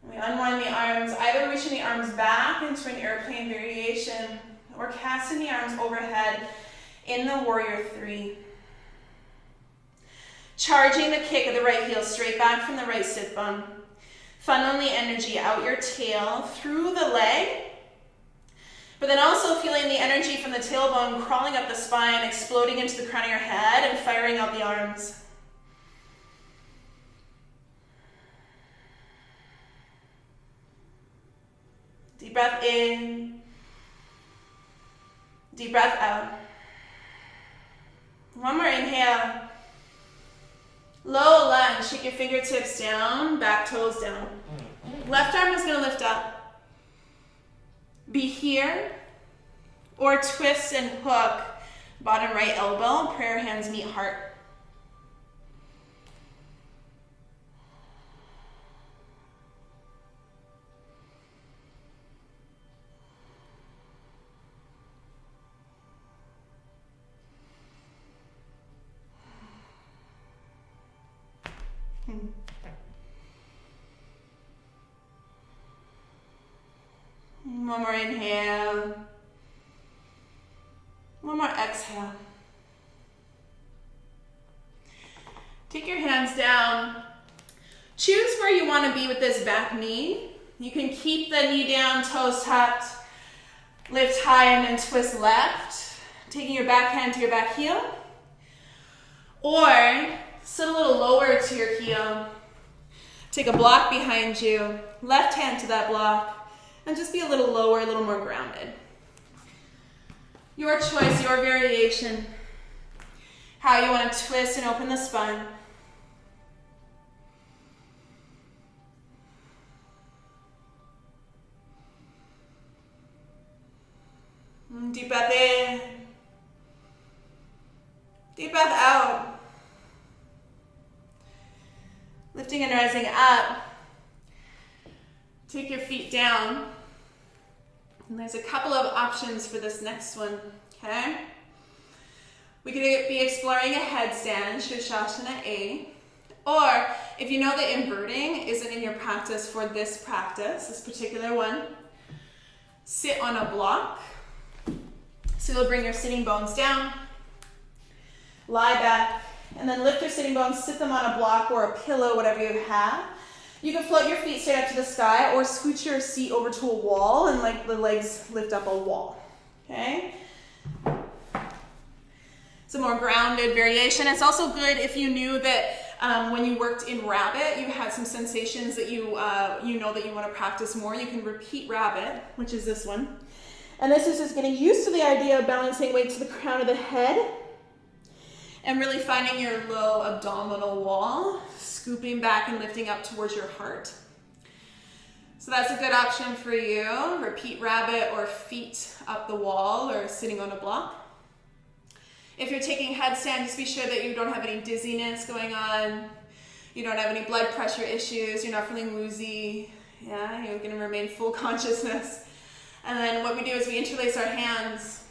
We unwind the arms, either reaching the arms back into an airplane variation or casting the arms overhead in the warrior three. Charging the kick of the right heel straight back from the right sit bone. Funneling the energy out your tail through the leg. But then also feeling the energy from the tailbone crawling up the spine, exploding into the crown of your head and firing out the arms. Deep breath in. Deep breath out. One more inhale. Low lunge, shake your fingertips down, back toes down. Left arm is going to lift up. Be here, or twist and hook, bottom right elbow, prayer hands meet heart. One more inhale. One more exhale. Take your hands down. Choose where you want to be with this back knee. You can keep the knee down, toes tucked. Lift high and then twist left. Taking your back hand to your back heel. Or sit a little lower to your heel. Take a block behind you. Left hand to that block. And just be a little lower, a little more grounded. Your choice, your variation. How you want to twist and open the spine. Deep breath in. Deep breath out. Lifting and rising up. Take your feet down. And there's a couple of options for this next one, okay? We could be exploring a headstand, Shirshasana A. Or if you know that inverting isn't in your practice for this practice, this particular one, sit on a block. So you'll bring your sitting bones down, lie back, and then lift your sitting bones, sit them on a block or a pillow, whatever you have. You can float your feet straight up to the sky or scooch your seat over to a wall and like the legs lift up a wall, okay? It's a more grounded variation. It's also good if you knew that when you worked in rabbit, you had some sensations that you know that you want to practice more. You can repeat rabbit, which is this one. And this is just getting used to the idea of balancing weight to the crown of the head and really finding your low abdominal wall, scooping back and lifting up towards your heart. So that's a good option for you. Repeat rabbit or feet up the wall or sitting on a block. If you're taking headstand, just be sure that you don't have any dizziness going on. You don't have any blood pressure issues. You're not feeling woozy. Yeah, you're going to remain full consciousness. And then what we do is we interlace our hands.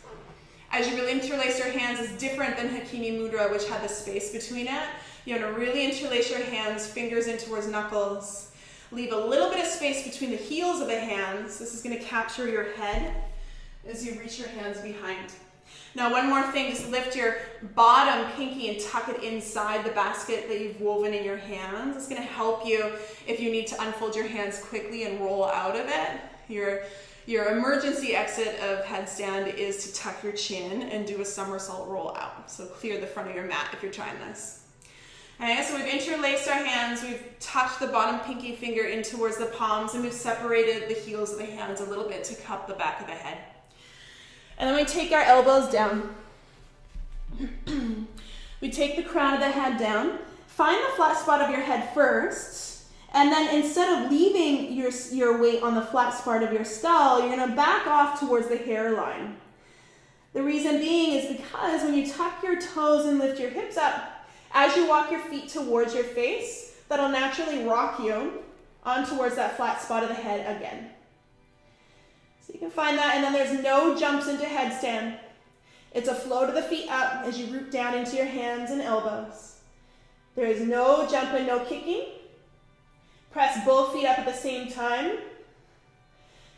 As you really interlace your hands is different than Hakini Mudra, which had the space between it. You want to really interlace your hands, fingers in towards knuckles. Leave a little bit of space between the heels of the hands. This is going to capture your head as you reach your hands behind. Now, one more thing, just lift your bottom pinky and tuck it inside the basket that you've woven in your hands. It's going to help you if you need to unfold your hands quickly and roll out of it. Your emergency exit of headstand is to tuck your chin and do a somersault roll out. So clear the front of your mat if you're trying this. Okay, so we've interlaced our hands, we've tucked the bottom pinky finger in towards the palms, and we've separated the heels of the hands a little bit to cup the back of the head. And then we take our elbows down. We take the crown of the head down. Find the flat spot of your head first, and then instead of leaving your weight on the flat spot of your skull, you're gonna back off towards the hairline. The reason being is because when you tuck your toes and lift your hips up, as you walk your feet towards your face, that'll naturally rock you on towards that flat spot of the head again. So you can find that, and then there's no jumps into headstand. It's a flow to the feet up as you root down into your hands and elbows. There is no jumping, no kicking. Press both feet up at the same time,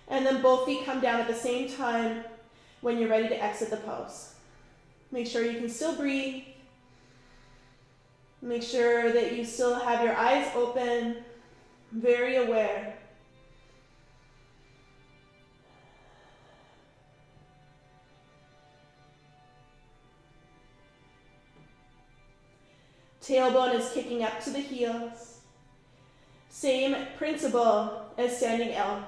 and then both feet come down at the same time when you're ready to exit the pose. Make sure you can still breathe. Make sure that you still have your eyes open, very aware. Tailbone is kicking up to the heels. Same principle as standing L.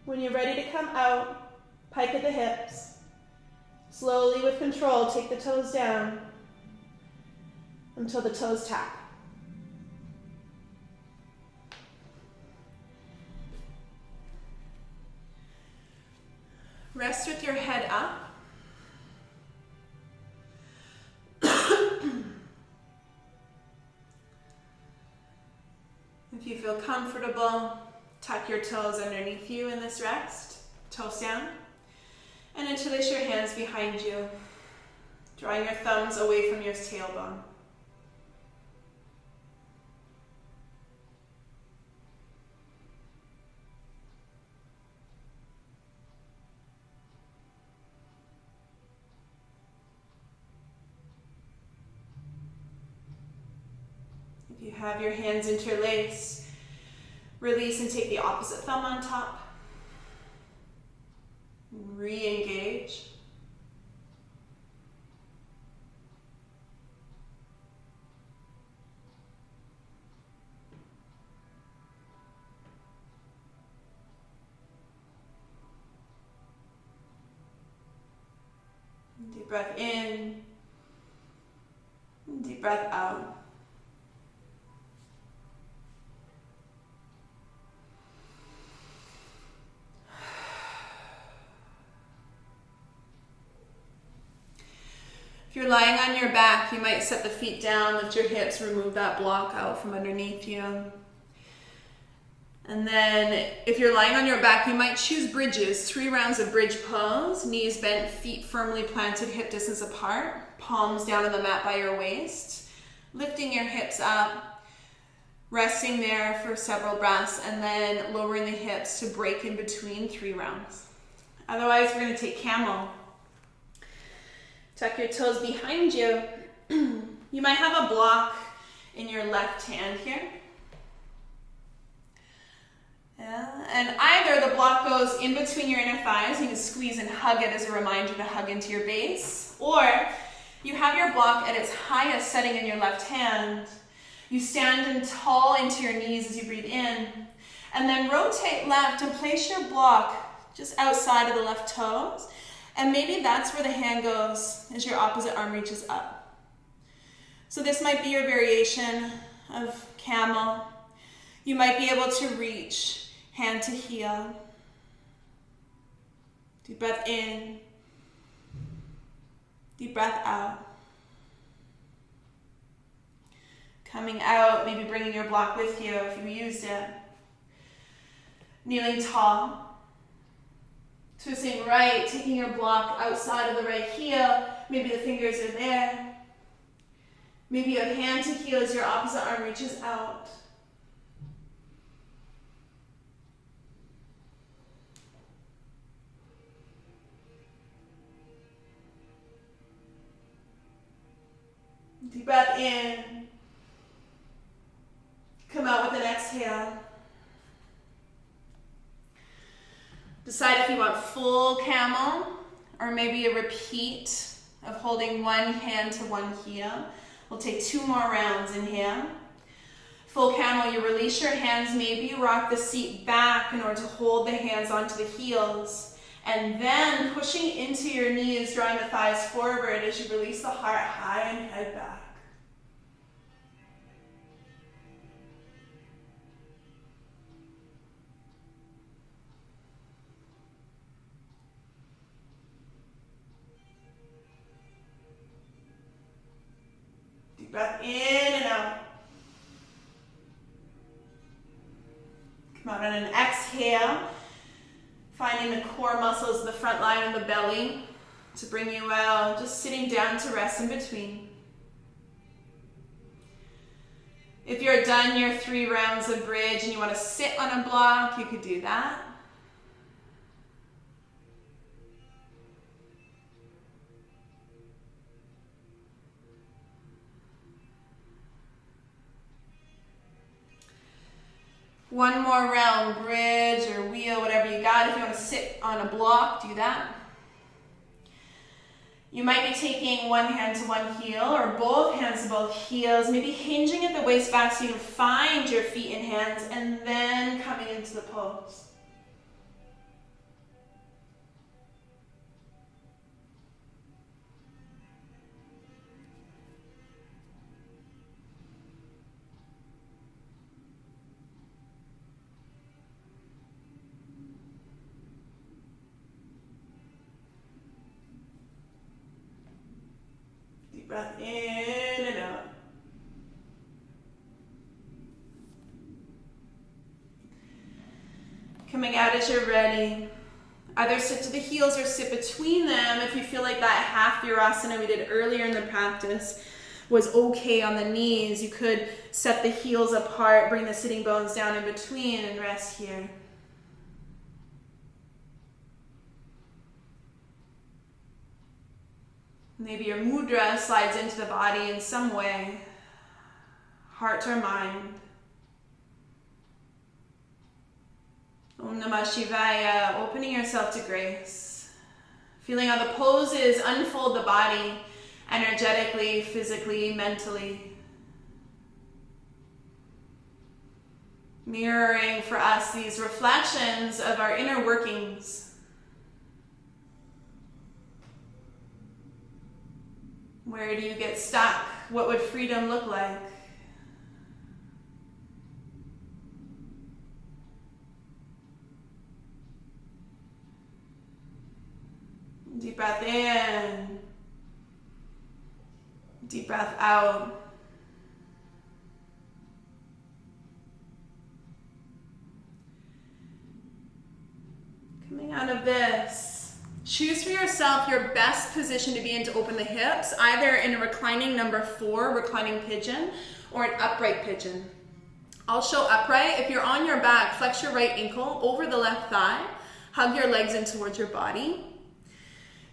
When you're ready to come out, pike at the hips. Slowly with control, take the toes down until the toes tap. Rest with your head up. If you feel comfortable, tuck your toes underneath you in this rest, toes down, and interlace your hands behind you, drawing your thumbs away from your tailbone. If you have your hands interlaced, release and take the opposite thumb on top. Re-engage. Deep breath in, deep breath out. If you're lying on your back, you might set the feet down, lift your hips, remove that block out from underneath you. And then if you're lying on your back, you might choose bridges, 3 rounds of bridge pose, knees bent, feet firmly planted, hip distance apart, palms down on the mat by your waist, lifting your hips up, Resting there for several breaths and then lowering the hips to break in between 3 rounds. Otherwise, we're going to take camel. Tuck your toes behind you. You might have a block in your left hand here. Yeah. And either the block goes in between your inner thighs, you can squeeze and hug it as a reminder to hug into your base, or you have your block at its highest setting in your left hand. You stand in tall into your knees as you breathe in, and then rotate left and place your block just outside of the left toes, and maybe that's where the hand goes as your opposite arm reaches up. So this might be your variation of camel. You might be able to reach hand to heel. Deep breath in, deep breath out. Coming out, maybe bringing your block with you if you used it. Kneeling tall. Twisting right, taking your block outside of the right heel. Maybe the fingers are there. Maybe you have hand to heel as your opposite arm reaches out. Deep breath in. Come out with an exhale. Decide if you want full camel or maybe a repeat of holding one hand to one heel. We'll take 2 more rounds. Inhale. Full camel, you release your hands. Maybe you rock the seat back in order to hold the hands onto the heels. And then pushing into your knees, drawing the thighs forward as you release the heart high and head back. Deep breath in and out. Come out on an exhale. Finding the core muscles of the front line of the belly to bring you out. Just sitting down to rest in between. If you're done your 3 rounds of bridge and you want to sit on a block, you could do that. One more round, bridge or wheel, whatever you got. If you want to sit on a block, do that. You might be taking one hand to one heel or both hands to both heels, maybe hinging at the waist back so you can find your feet and hands and then coming into the pose. Breath in and out. Coming out as you're ready. Either sit to the heels or sit between them if you feel like that half virasana we did earlier in the practice was okay on the knees. You could set the heels apart, bring the sitting bones down in between and rest here. Maybe your mudra slides into the body in some way, heart or mind. Om Namah Shivaya, opening yourself to grace. Feeling how the poses unfold the body energetically, physically, mentally. Mirroring for us these reflections of our inner workings. Where do you get stuck? What would freedom look like? Deep breath in. Deep breath out. Coming out of this, choose for yourself your best position to be in to open the hips, either in a reclining number 4, reclining pigeon, or an upright pigeon. I'll show upright. If you're on your back, flex your right ankle over the left thigh. Hug your legs in towards your body.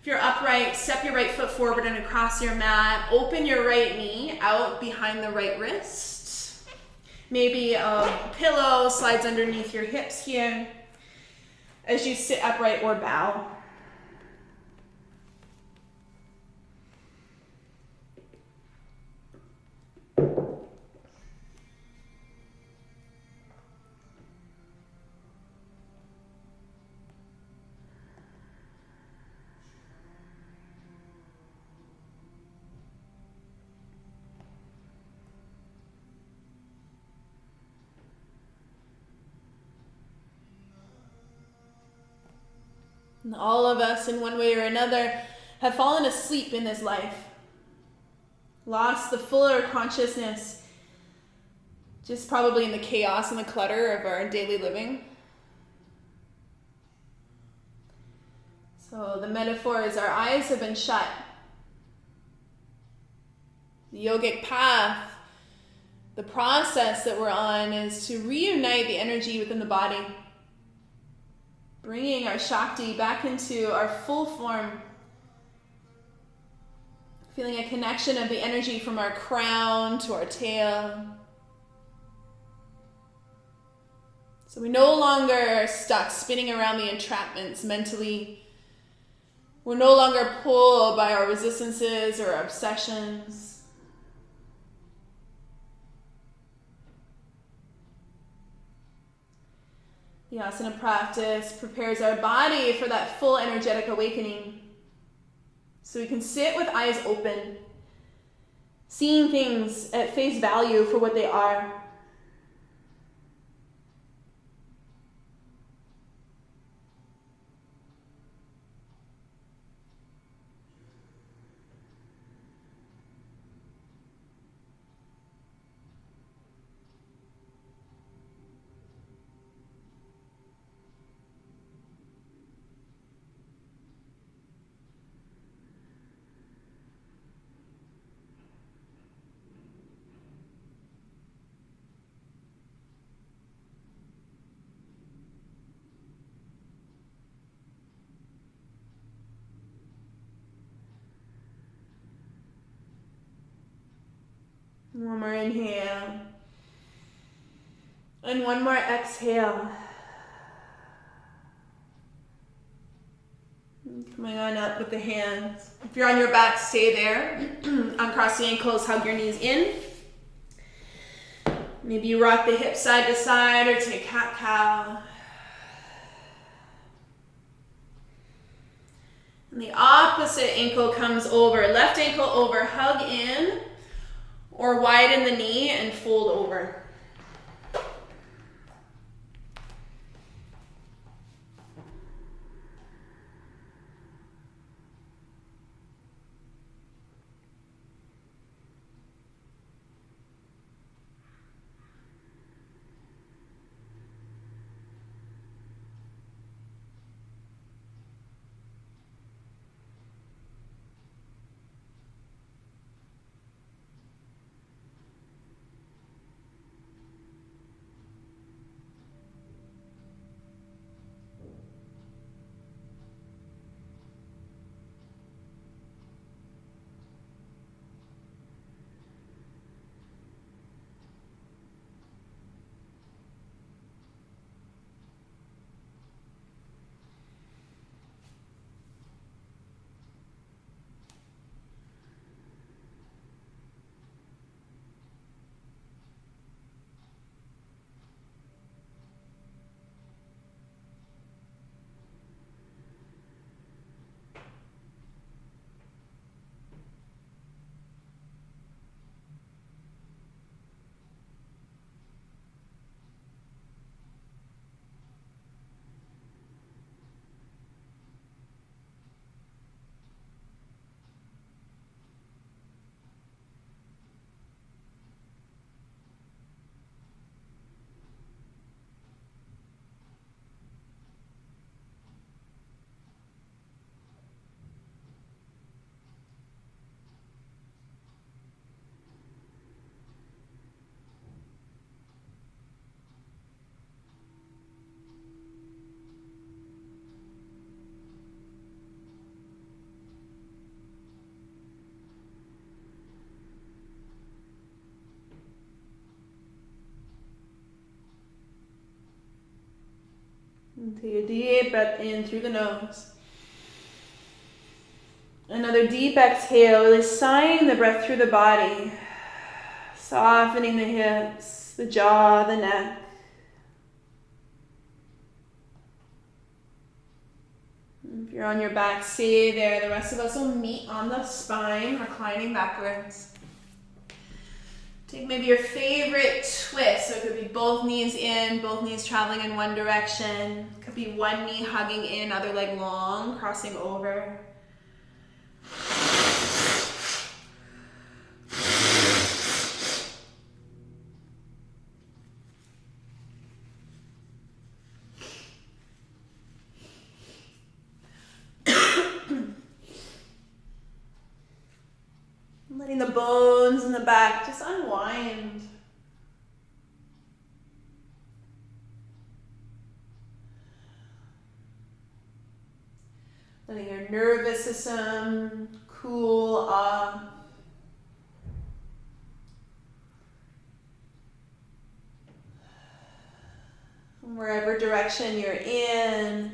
If you're upright, step your right foot forward and across your mat. Open your right knee out behind the right wrist. Maybe a pillow slides underneath your hips here as you sit upright or bow. And all of us, in one way or another, have fallen asleep in this life. Lost the fuller consciousness, just probably in the chaos and the clutter of our daily living. So the metaphor is our eyes have been shut. The yogic path, the process that we're on is to reunite the energy within the body, bringing our Shakti back into our full form, feeling a connection of the energy from our crown to our tail. So we no longer are stuck spinning around the entrapments mentally. We're no longer pulled by our resistances or our obsessions. The asana practice prepares our body for that full energetic awakening. So we can sit with eyes open, seeing things at face value for what they are. One more inhale. And one more exhale. Coming on up with the hands. If you're on your back, stay there. Uncross the ankles, hug your knees in. Maybe you rock the hips side to side or take cat-cow. And the opposite ankle comes over. Left ankle over, hug in. Or widen the knee and fold over. Take a deep breath in through the nose. Another deep exhale, really sighing the breath through the body. Softening the hips, the jaw, the neck. If you're on your back, stay there. The rest of us will meet on the spine, reclining backwards. Take maybe your favorite twist. So it could be both knees in, both knees traveling in one direction. It could be one knee hugging in, other leg long, crossing over. Letting the bones in the back just unwind. Letting your nervous system cool off. Wherever direction you're in,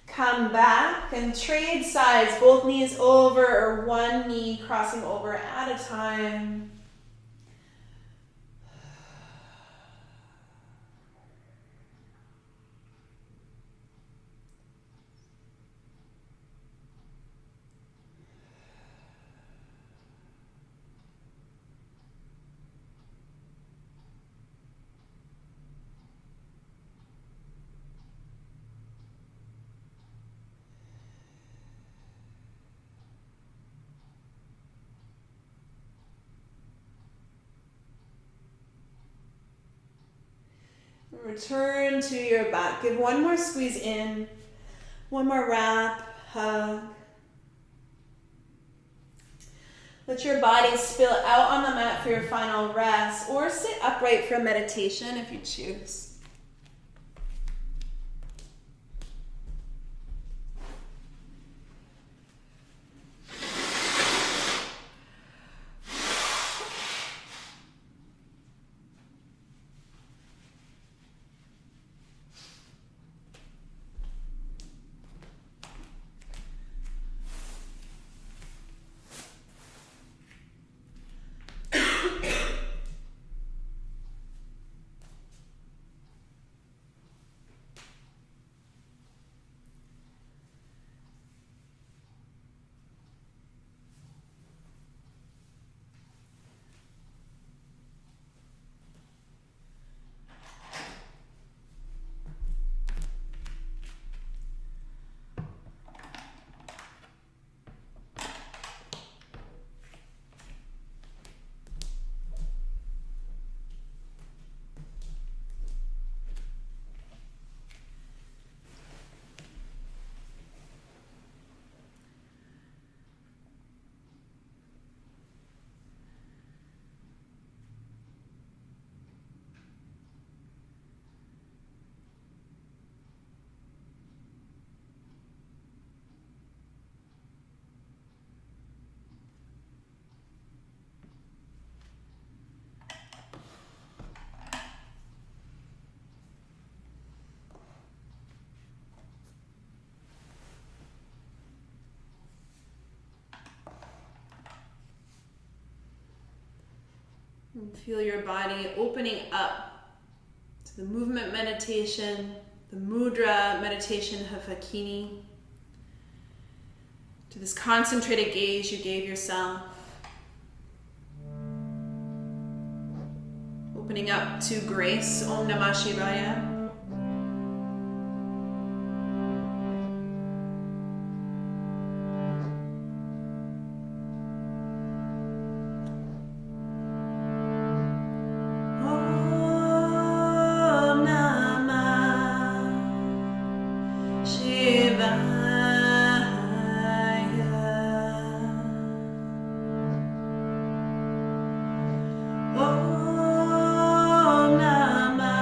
come back and trade sides, both knees over or one knee crossing over at a time. Return to your back. Give one more squeeze in, one more wrap, hug. Let your body spill out on the mat for your final rest, or sit upright for meditation if you choose. And feel your body opening up to the movement meditation, the mudra meditation of Hakini, to this concentrated gaze you gave yourself. Opening up to grace, Om Namah Shivaya. Om Namah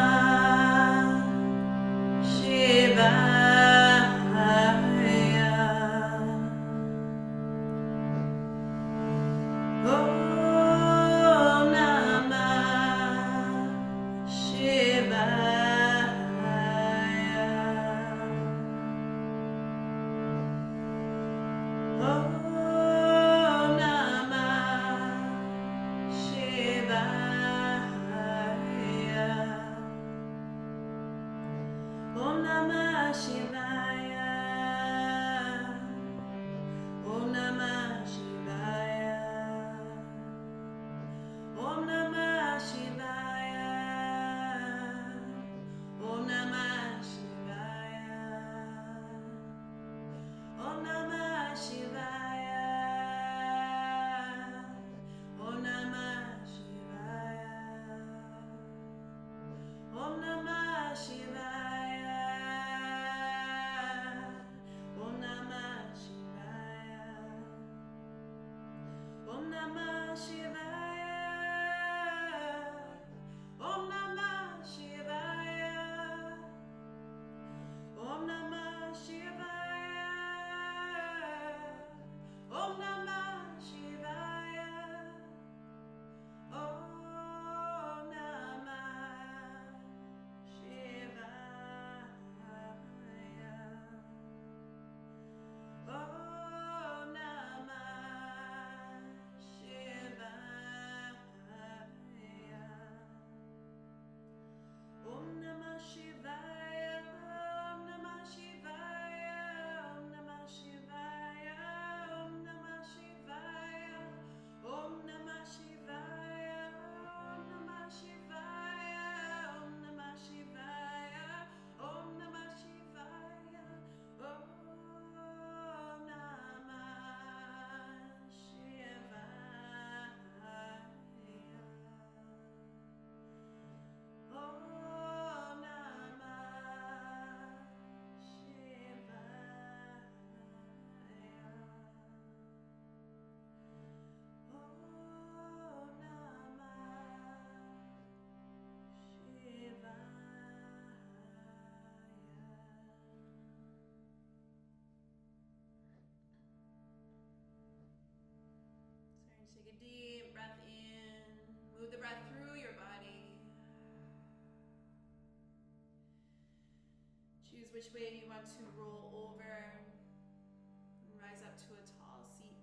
which way you want to roll over and rise up to a tall seat.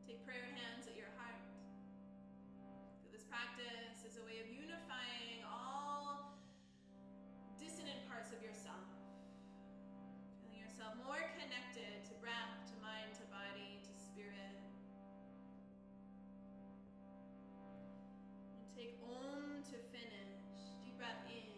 Take prayer hands at your heart. So this practice is a way of unifying all dissonant parts of yourself. Feeling yourself more connected to breath, to mind, to body, to spirit. And take Om to finish. Deep breath in.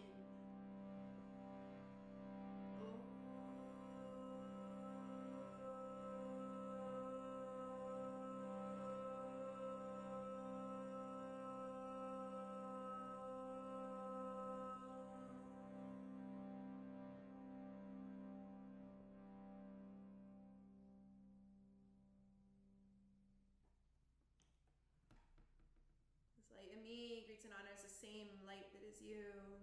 This light in me greets and honors the same light that is you.